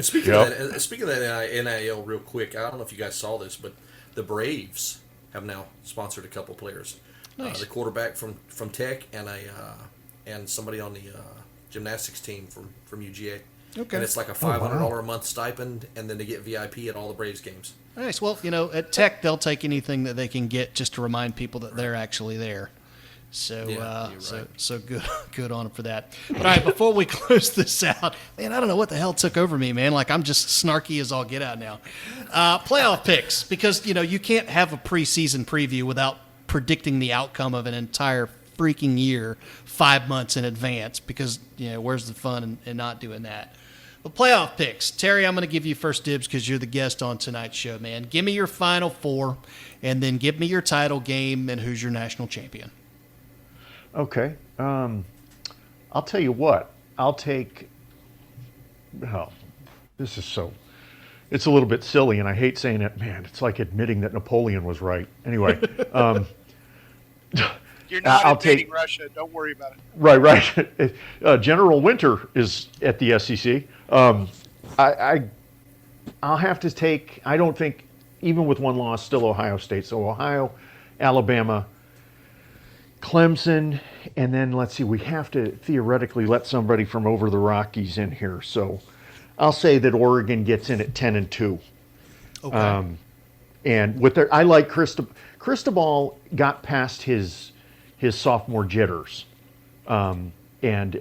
Speaking of that NIL real quick, I don't know if you guys saw this, but the Braves have now sponsored a couple players. Nice. The quarterback from Tech and somebody on the gymnastics team from UGA. Okay. And it's like a $500 a month stipend, and then they get VIP at all the Braves games. Nice. Well, at Tech, they'll take anything that they can get just to remind people that they're actually there. So, so good on them for that. But all right, before we close this out, man, I don't know what the hell took over me, man. Like, I'm just snarky as all get out now. Playoff picks, because you can't have a preseason preview without predicting the outcome of an entire freaking year 5 months in advance, because where's the fun in not doing that? The playoff picks. Terry, I'm going to give you first dibs because you're the guest on tonight's show, man. Give me your Final Four, and then give me your title game and who's your national champion. Okay. I'll tell you what. I'll take. Oh, this is so. It's a little bit silly, and I hate saying it. Man, it's like admitting that Napoleon was right. Anyway. You're not I'll invading take Russia. Don't worry about it. Right. General Winter is at the SEC. I'll have to take. I don't think, even with one loss, still Ohio State. So Ohio, Alabama, Clemson, and then let's see. We have to theoretically let somebody from over the Rockies in here. So I'll say that Oregon gets in at 10-2. Okay. And with their, I like Cristobal got past his sophomore jitters, and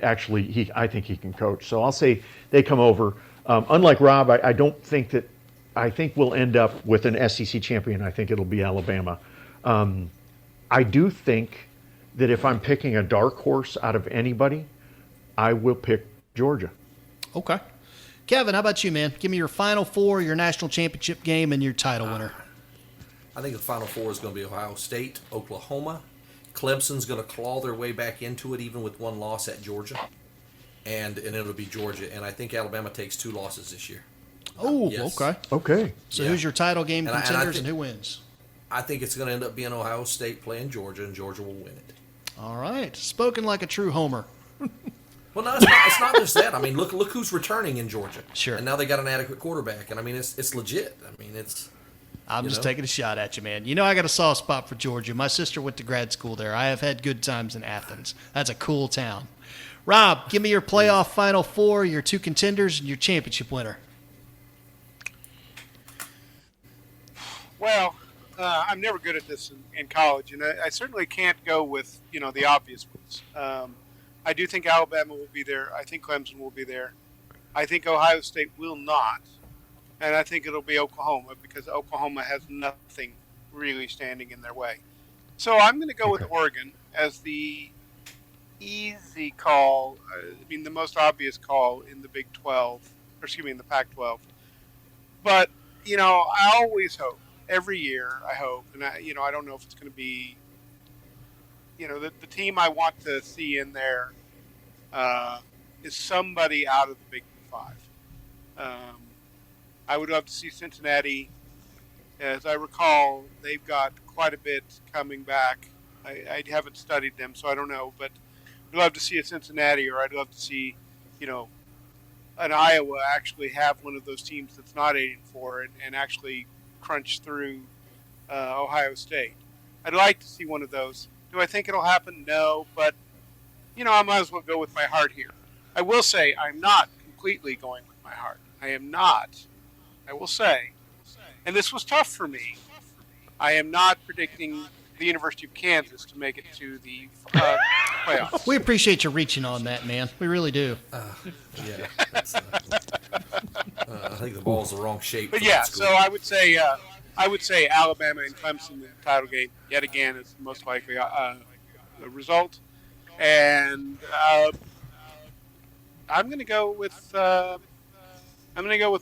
actually I think he can coach. So I'll say they come over. Unlike Rob, I don't think that. I think we'll end up with an SEC champion. I think it'll be Alabama. I do think that if I'm picking a dark horse out of anybody, I will pick Georgia. Okay. Kevin, how about you, man? Give me your Final Four, your national championship game, and your title winner. I think the Final Four is going to be Ohio State, Oklahoma. Clemson's going to claw their way back into it, even with one loss at Georgia. And it'll be Georgia. And I think Alabama takes 2 losses this year. Oh, Yes. okay. Okay. So who's your title game And I contenders think- and who wins? I think it's going to end up being Ohio State playing Georgia, and Georgia will win it. All right. Spoken like a true homer. Well, no, it's not just that. I mean, look who's returning in Georgia. Sure. And now they got an adequate quarterback. And, I mean, it's legit. I mean, it's... I'm just taking a shot at you, man. You know I got a soft spot for Georgia. My sister went to grad school there. I have had good times in Athens. That's a cool town. Rob, give me your playoff Final Four, your 2 contenders, and your championship winner. Well, I'm never good at this in college, and I certainly can't go with the obvious ones. I do think Alabama will be there. I think Clemson will be there. I think Ohio State will not, and I think it'll be Oklahoma because Oklahoma has nothing really standing in their way. So I'm going to go with Oregon as the easy call. The most obvious call in the Big 12, in the Pac-12. But I always hope. Every year, I hope, and I don't know if it's going to be, the team I want to see in there is somebody out of the Big 5. I would love to see Cincinnati. As I recall, they've got quite a bit coming back. I haven't studied them, so I don't know, but I'd love to see a Cincinnati, or I'd love to see, an Iowa actually have one of those teams that's not 8-4 and actually crunch through Ohio State. I'd like to see one of those. Do I think it'll happen? No, but I might as well go with my heart here. I will say I'm not completely going with my heart. I am not. I will say, and this was tough for me, I am not predicting the University of Kansas to make it to the playoffs. We appreciate you reaching on that, man. We really do. Yeah. I think the ball's the wrong shape. But yeah, so I would say Alabama and Clemson in the title game yet again is the most likely result, and I'm going to go with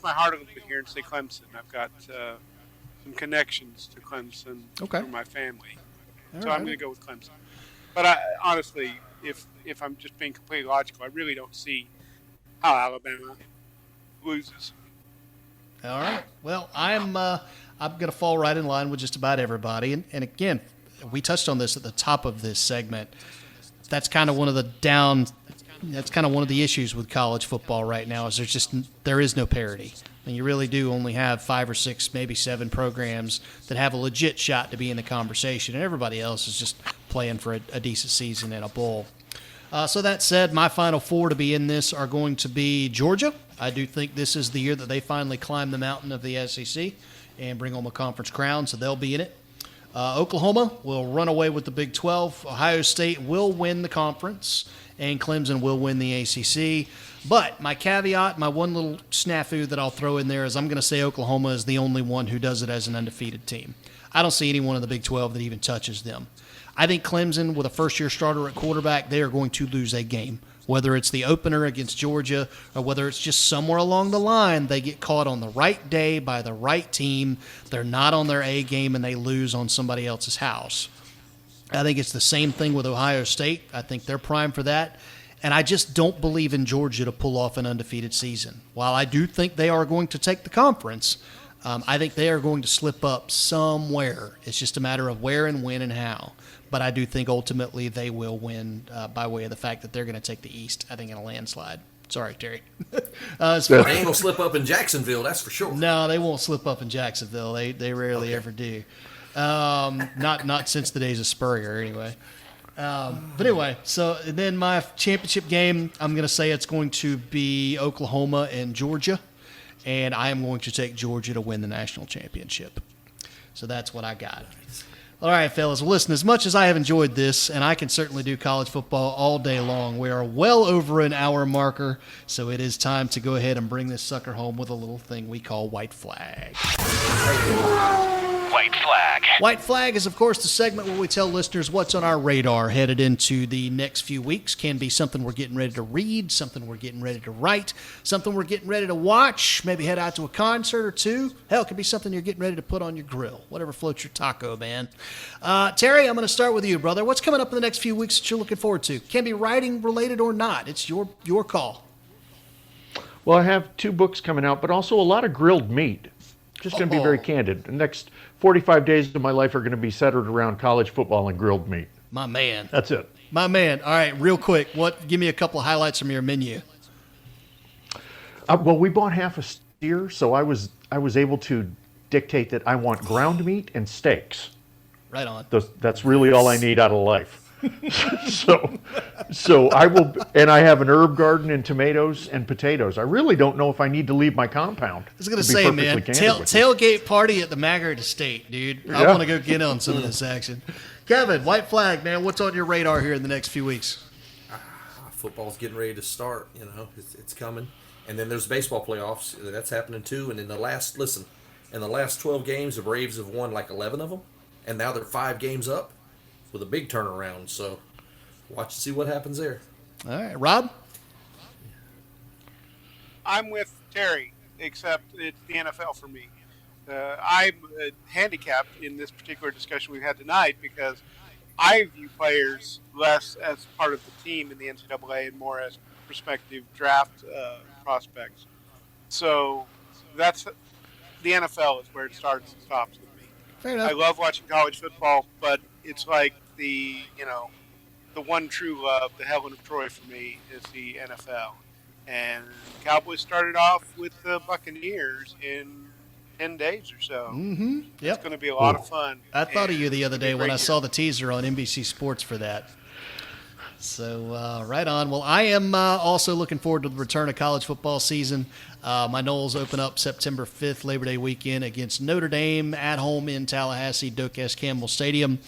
my heart a little bit here and say Clemson. I've got some connections to Clemson through my family, so I'm going to go with Clemson. But honestly, if I'm just being completely logical, I really don't see how Alabama loses. All right. Well, I'm going to fall right in line with just about everybody. And again, we touched on this at the top of this segment. That's kind of one of the issues with college football right now is there is no parity. And you really do only have 5 or 6, maybe 7 programs that have a legit shot to be in the conversation, and everybody else is just playing for a decent season and a bowl. So that said, my Final Four to be in this are going to be Georgia. I do think this is the year that they finally climb the mountain of the SEC and bring home a conference crown, so they'll be in it. Oklahoma will run away with the Big 12. Ohio State will win the conference, and Clemson will win the ACC. But my caveat, my one little snafu that I'll throw in there is I'm going to say Oklahoma is the only one who does it as an undefeated team. I don't see anyone in the Big 12 that even touches them. I think Clemson, with a first-year starter at quarterback, they are going to lose a game. whether it's the opener against Georgia or whether it's just somewhere along the line, they get caught on the right day by the right team. They're not on their A game and they lose on somebody else's house. I think it's the same thing with Ohio State. I think they're primed for that. And I just don't believe in Georgia to pull off an undefeated season. While I do think they are going to take the conference, I think they are going to slip up somewhere. It's just a matter of where and when and how. But I do think ultimately they will win by way of the fact that they're going to take the East, I think, in a landslide. Sorry, Terry. They ain't going to slip up in Jacksonville, that's for sure. No, they won't slip up in Jacksonville. They rarely ever do. Not since the days of Spurrier, anyway. But anyway, so then my championship game, I'm going to say it's going to be Oklahoma and Georgia, and I am going to take Georgia to win the national championship. So that's what I got. All right, fellas. Well, listen, as much as I have enjoyed this, and I can certainly do college football all day long, we are well over an hour marker, so it is time to go ahead and bring this sucker home with a little thing we call White Flag. White Flag. White Flag is, of course, the segment where we tell listeners what's on our radar headed into the next few weeks. Can be something we're getting ready to read, something we're getting ready to write, something we're getting ready to watch, maybe head out to a concert or two. Hell, it could be something you're getting ready to put on your grill, whatever floats your taco, man. Terry, I'm going to start with you, brother. What's coming up in the next few weeks that you're looking forward to? Can be writing related or not. It's your call. Well, I have 2 books coming out, but also a lot of grilled meat. Just going to be very candid. The next 45 days of my life are going to be centered around college football and grilled meat. My man. That's it. My man. All right, real quick. Give me a couple of highlights from your menu. Well, we bought half a steer, so I was able to dictate that I want ground meat and steaks. Right on. That's really all I need out of life. So I will, and I have an herb garden and tomatoes and potatoes. I really don't know if I need to leave my compound. I was going to say, man, tailgate party at the Maggert estate, dude. Yeah. I want to go get on some of this action. Kevin, White Flag, man, what's on your radar here in the next few weeks? Football's getting ready to start, it's coming. And then there's baseball playoffs. That's happening too. And in the last 12 games, the Braves have won like 11 of them. And now they're 5 games up with a big turnaround. So watch and see what happens there. All right. Rob? I'm with Terry, except it's the NFL for me. I'm handicapped in this particular discussion we've had tonight because I view players less as part of the team in the NCAA and more as prospective draft prospects. So that's the NFL is where it starts and stops with me. Fair enough. I love watching college football, but it's like the one true love, the Helen of Troy for me is the NFL. And Cowboys started off with the Buccaneers in 10 days or so. Mm-hmm. Yep. It's going to be a lot of fun. I thought of you the other day when I saw the teaser on NBC Sports for that. So, right on. Well, I am also looking forward to the return of college football season. My Noles open up September 5th, Labor Day weekend, against Notre Dame at home in Tallahassee, Doak S. Campbell Stadium.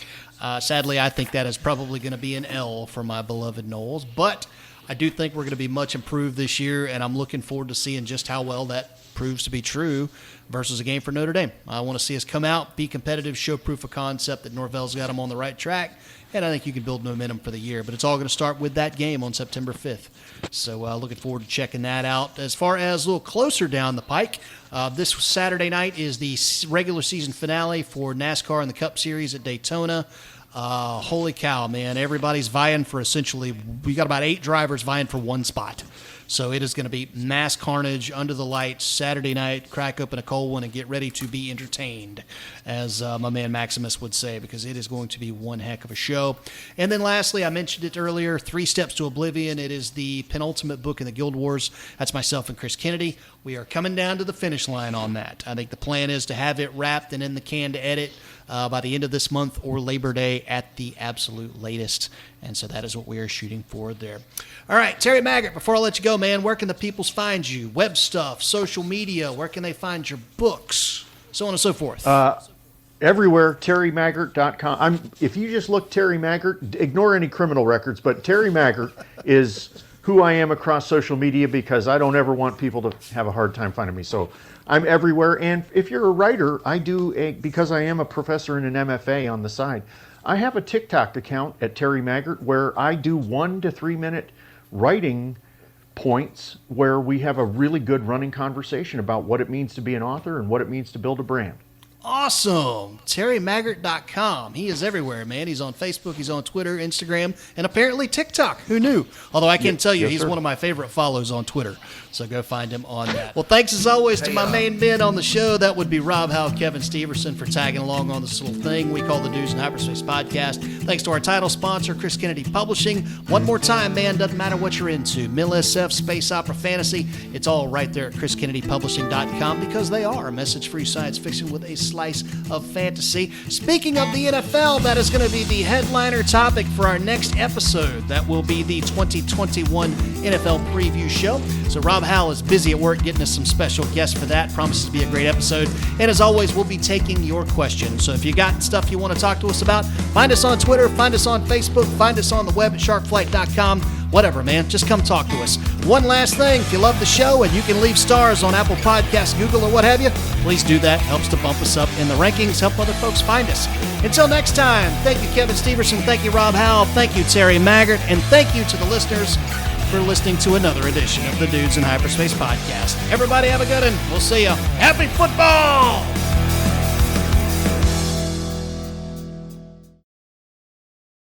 Sadly, I think that is probably going to be an L for my beloved Noles, but I do think we're going to be much improved this year, and I'm looking forward to seeing just how well that proves to be true versus a game for Notre Dame. I want to see us come out, be competitive, show proof of concept that Norvell's got them on the right track, and I think you can build momentum for the year. But it's all going to start with that game on September 5th. So looking forward to checking that out. As far as a little closer down the pike, this Saturday night is the regular season finale for NASCAR and the Cup Series at Daytona. Holy cow, man. Everybody's vying for we got about 8 drivers vying for one spot. So it is going to be mass carnage under the lights Saturday night. Crack open a cold one and get ready to be entertained, as my man Maximus would say, because it is going to be one heck of a show. And then lastly, I mentioned it earlier, 3 Steps to Oblivion. It is the penultimate book in the Guild Wars. That's myself and Chris Kennedy. We are coming down to the finish line on that. I think the plan is to have it wrapped and in the can to edit by the end of this month or Labor Day at the absolute latest. And so that is what we are shooting for there. All right, Terry Maggert, before I let you go, man, where can the peoples find you? Web stuff, social media, where can they find your books, so on and so forth? Everywhere, terrymaggert.com. If you just look Terry Maggert, ignore any criminal records, but Terry Maggert is who I am across social media because I don't ever want people to have a hard time finding me. So I'm everywhere. And if you're a writer, because I am a professor and an MFA on the side, I have a TikTok account at Terry Maggert where I do 1 to 3 minute writing points where we have a really good running conversation about what it means to be an author and what it means to build a brand. Awesome. TerryMaggert.com. He is everywhere, man. He's on Facebook, he's on Twitter, Instagram, and apparently TikTok. Who knew? Although I can tell you, he's one of my favorite follows on Twitter. So go find him on that. Well, thanks as always to my main men on the show. That would be Rob Howe, Kevin Steverson for tagging along on this little thing we call the Dudes in Hyperspace podcast. Thanks to our title sponsor, Chris Kennedy Publishing. One more time, man, doesn't matter what you're into. Mill SF, space opera, fantasy, it's all right there at chriskennedypublishing.com because they are message-free science fiction with a slice of fantasy. Speaking of the NFL, that is going to be the headliner topic for our next episode. That will be the 2021 NFL preview show. So Rob Howell is busy at work getting us some special guests for that. Promises to be a great episode. And as always, we'll be taking your questions. So if you got stuff you want to talk to us about, find us on Twitter, find us on Facebook, find us on the web at sharkflight.com. Whatever, man. Just come talk to us. One last thing. If you love the show and you can leave stars on Apple Podcasts, Google, or what have you, please do that. Helps to bump us up in the rankings, help other folks find us. Until next time, thank you, Kevin Steverson. Thank you, Rob Howell. Thank you, Terry Maggert. And thank you to the listeners for listening to another edition of the Dudes in Hyperspace podcast. Everybody have a good one. We'll see you. Happy football!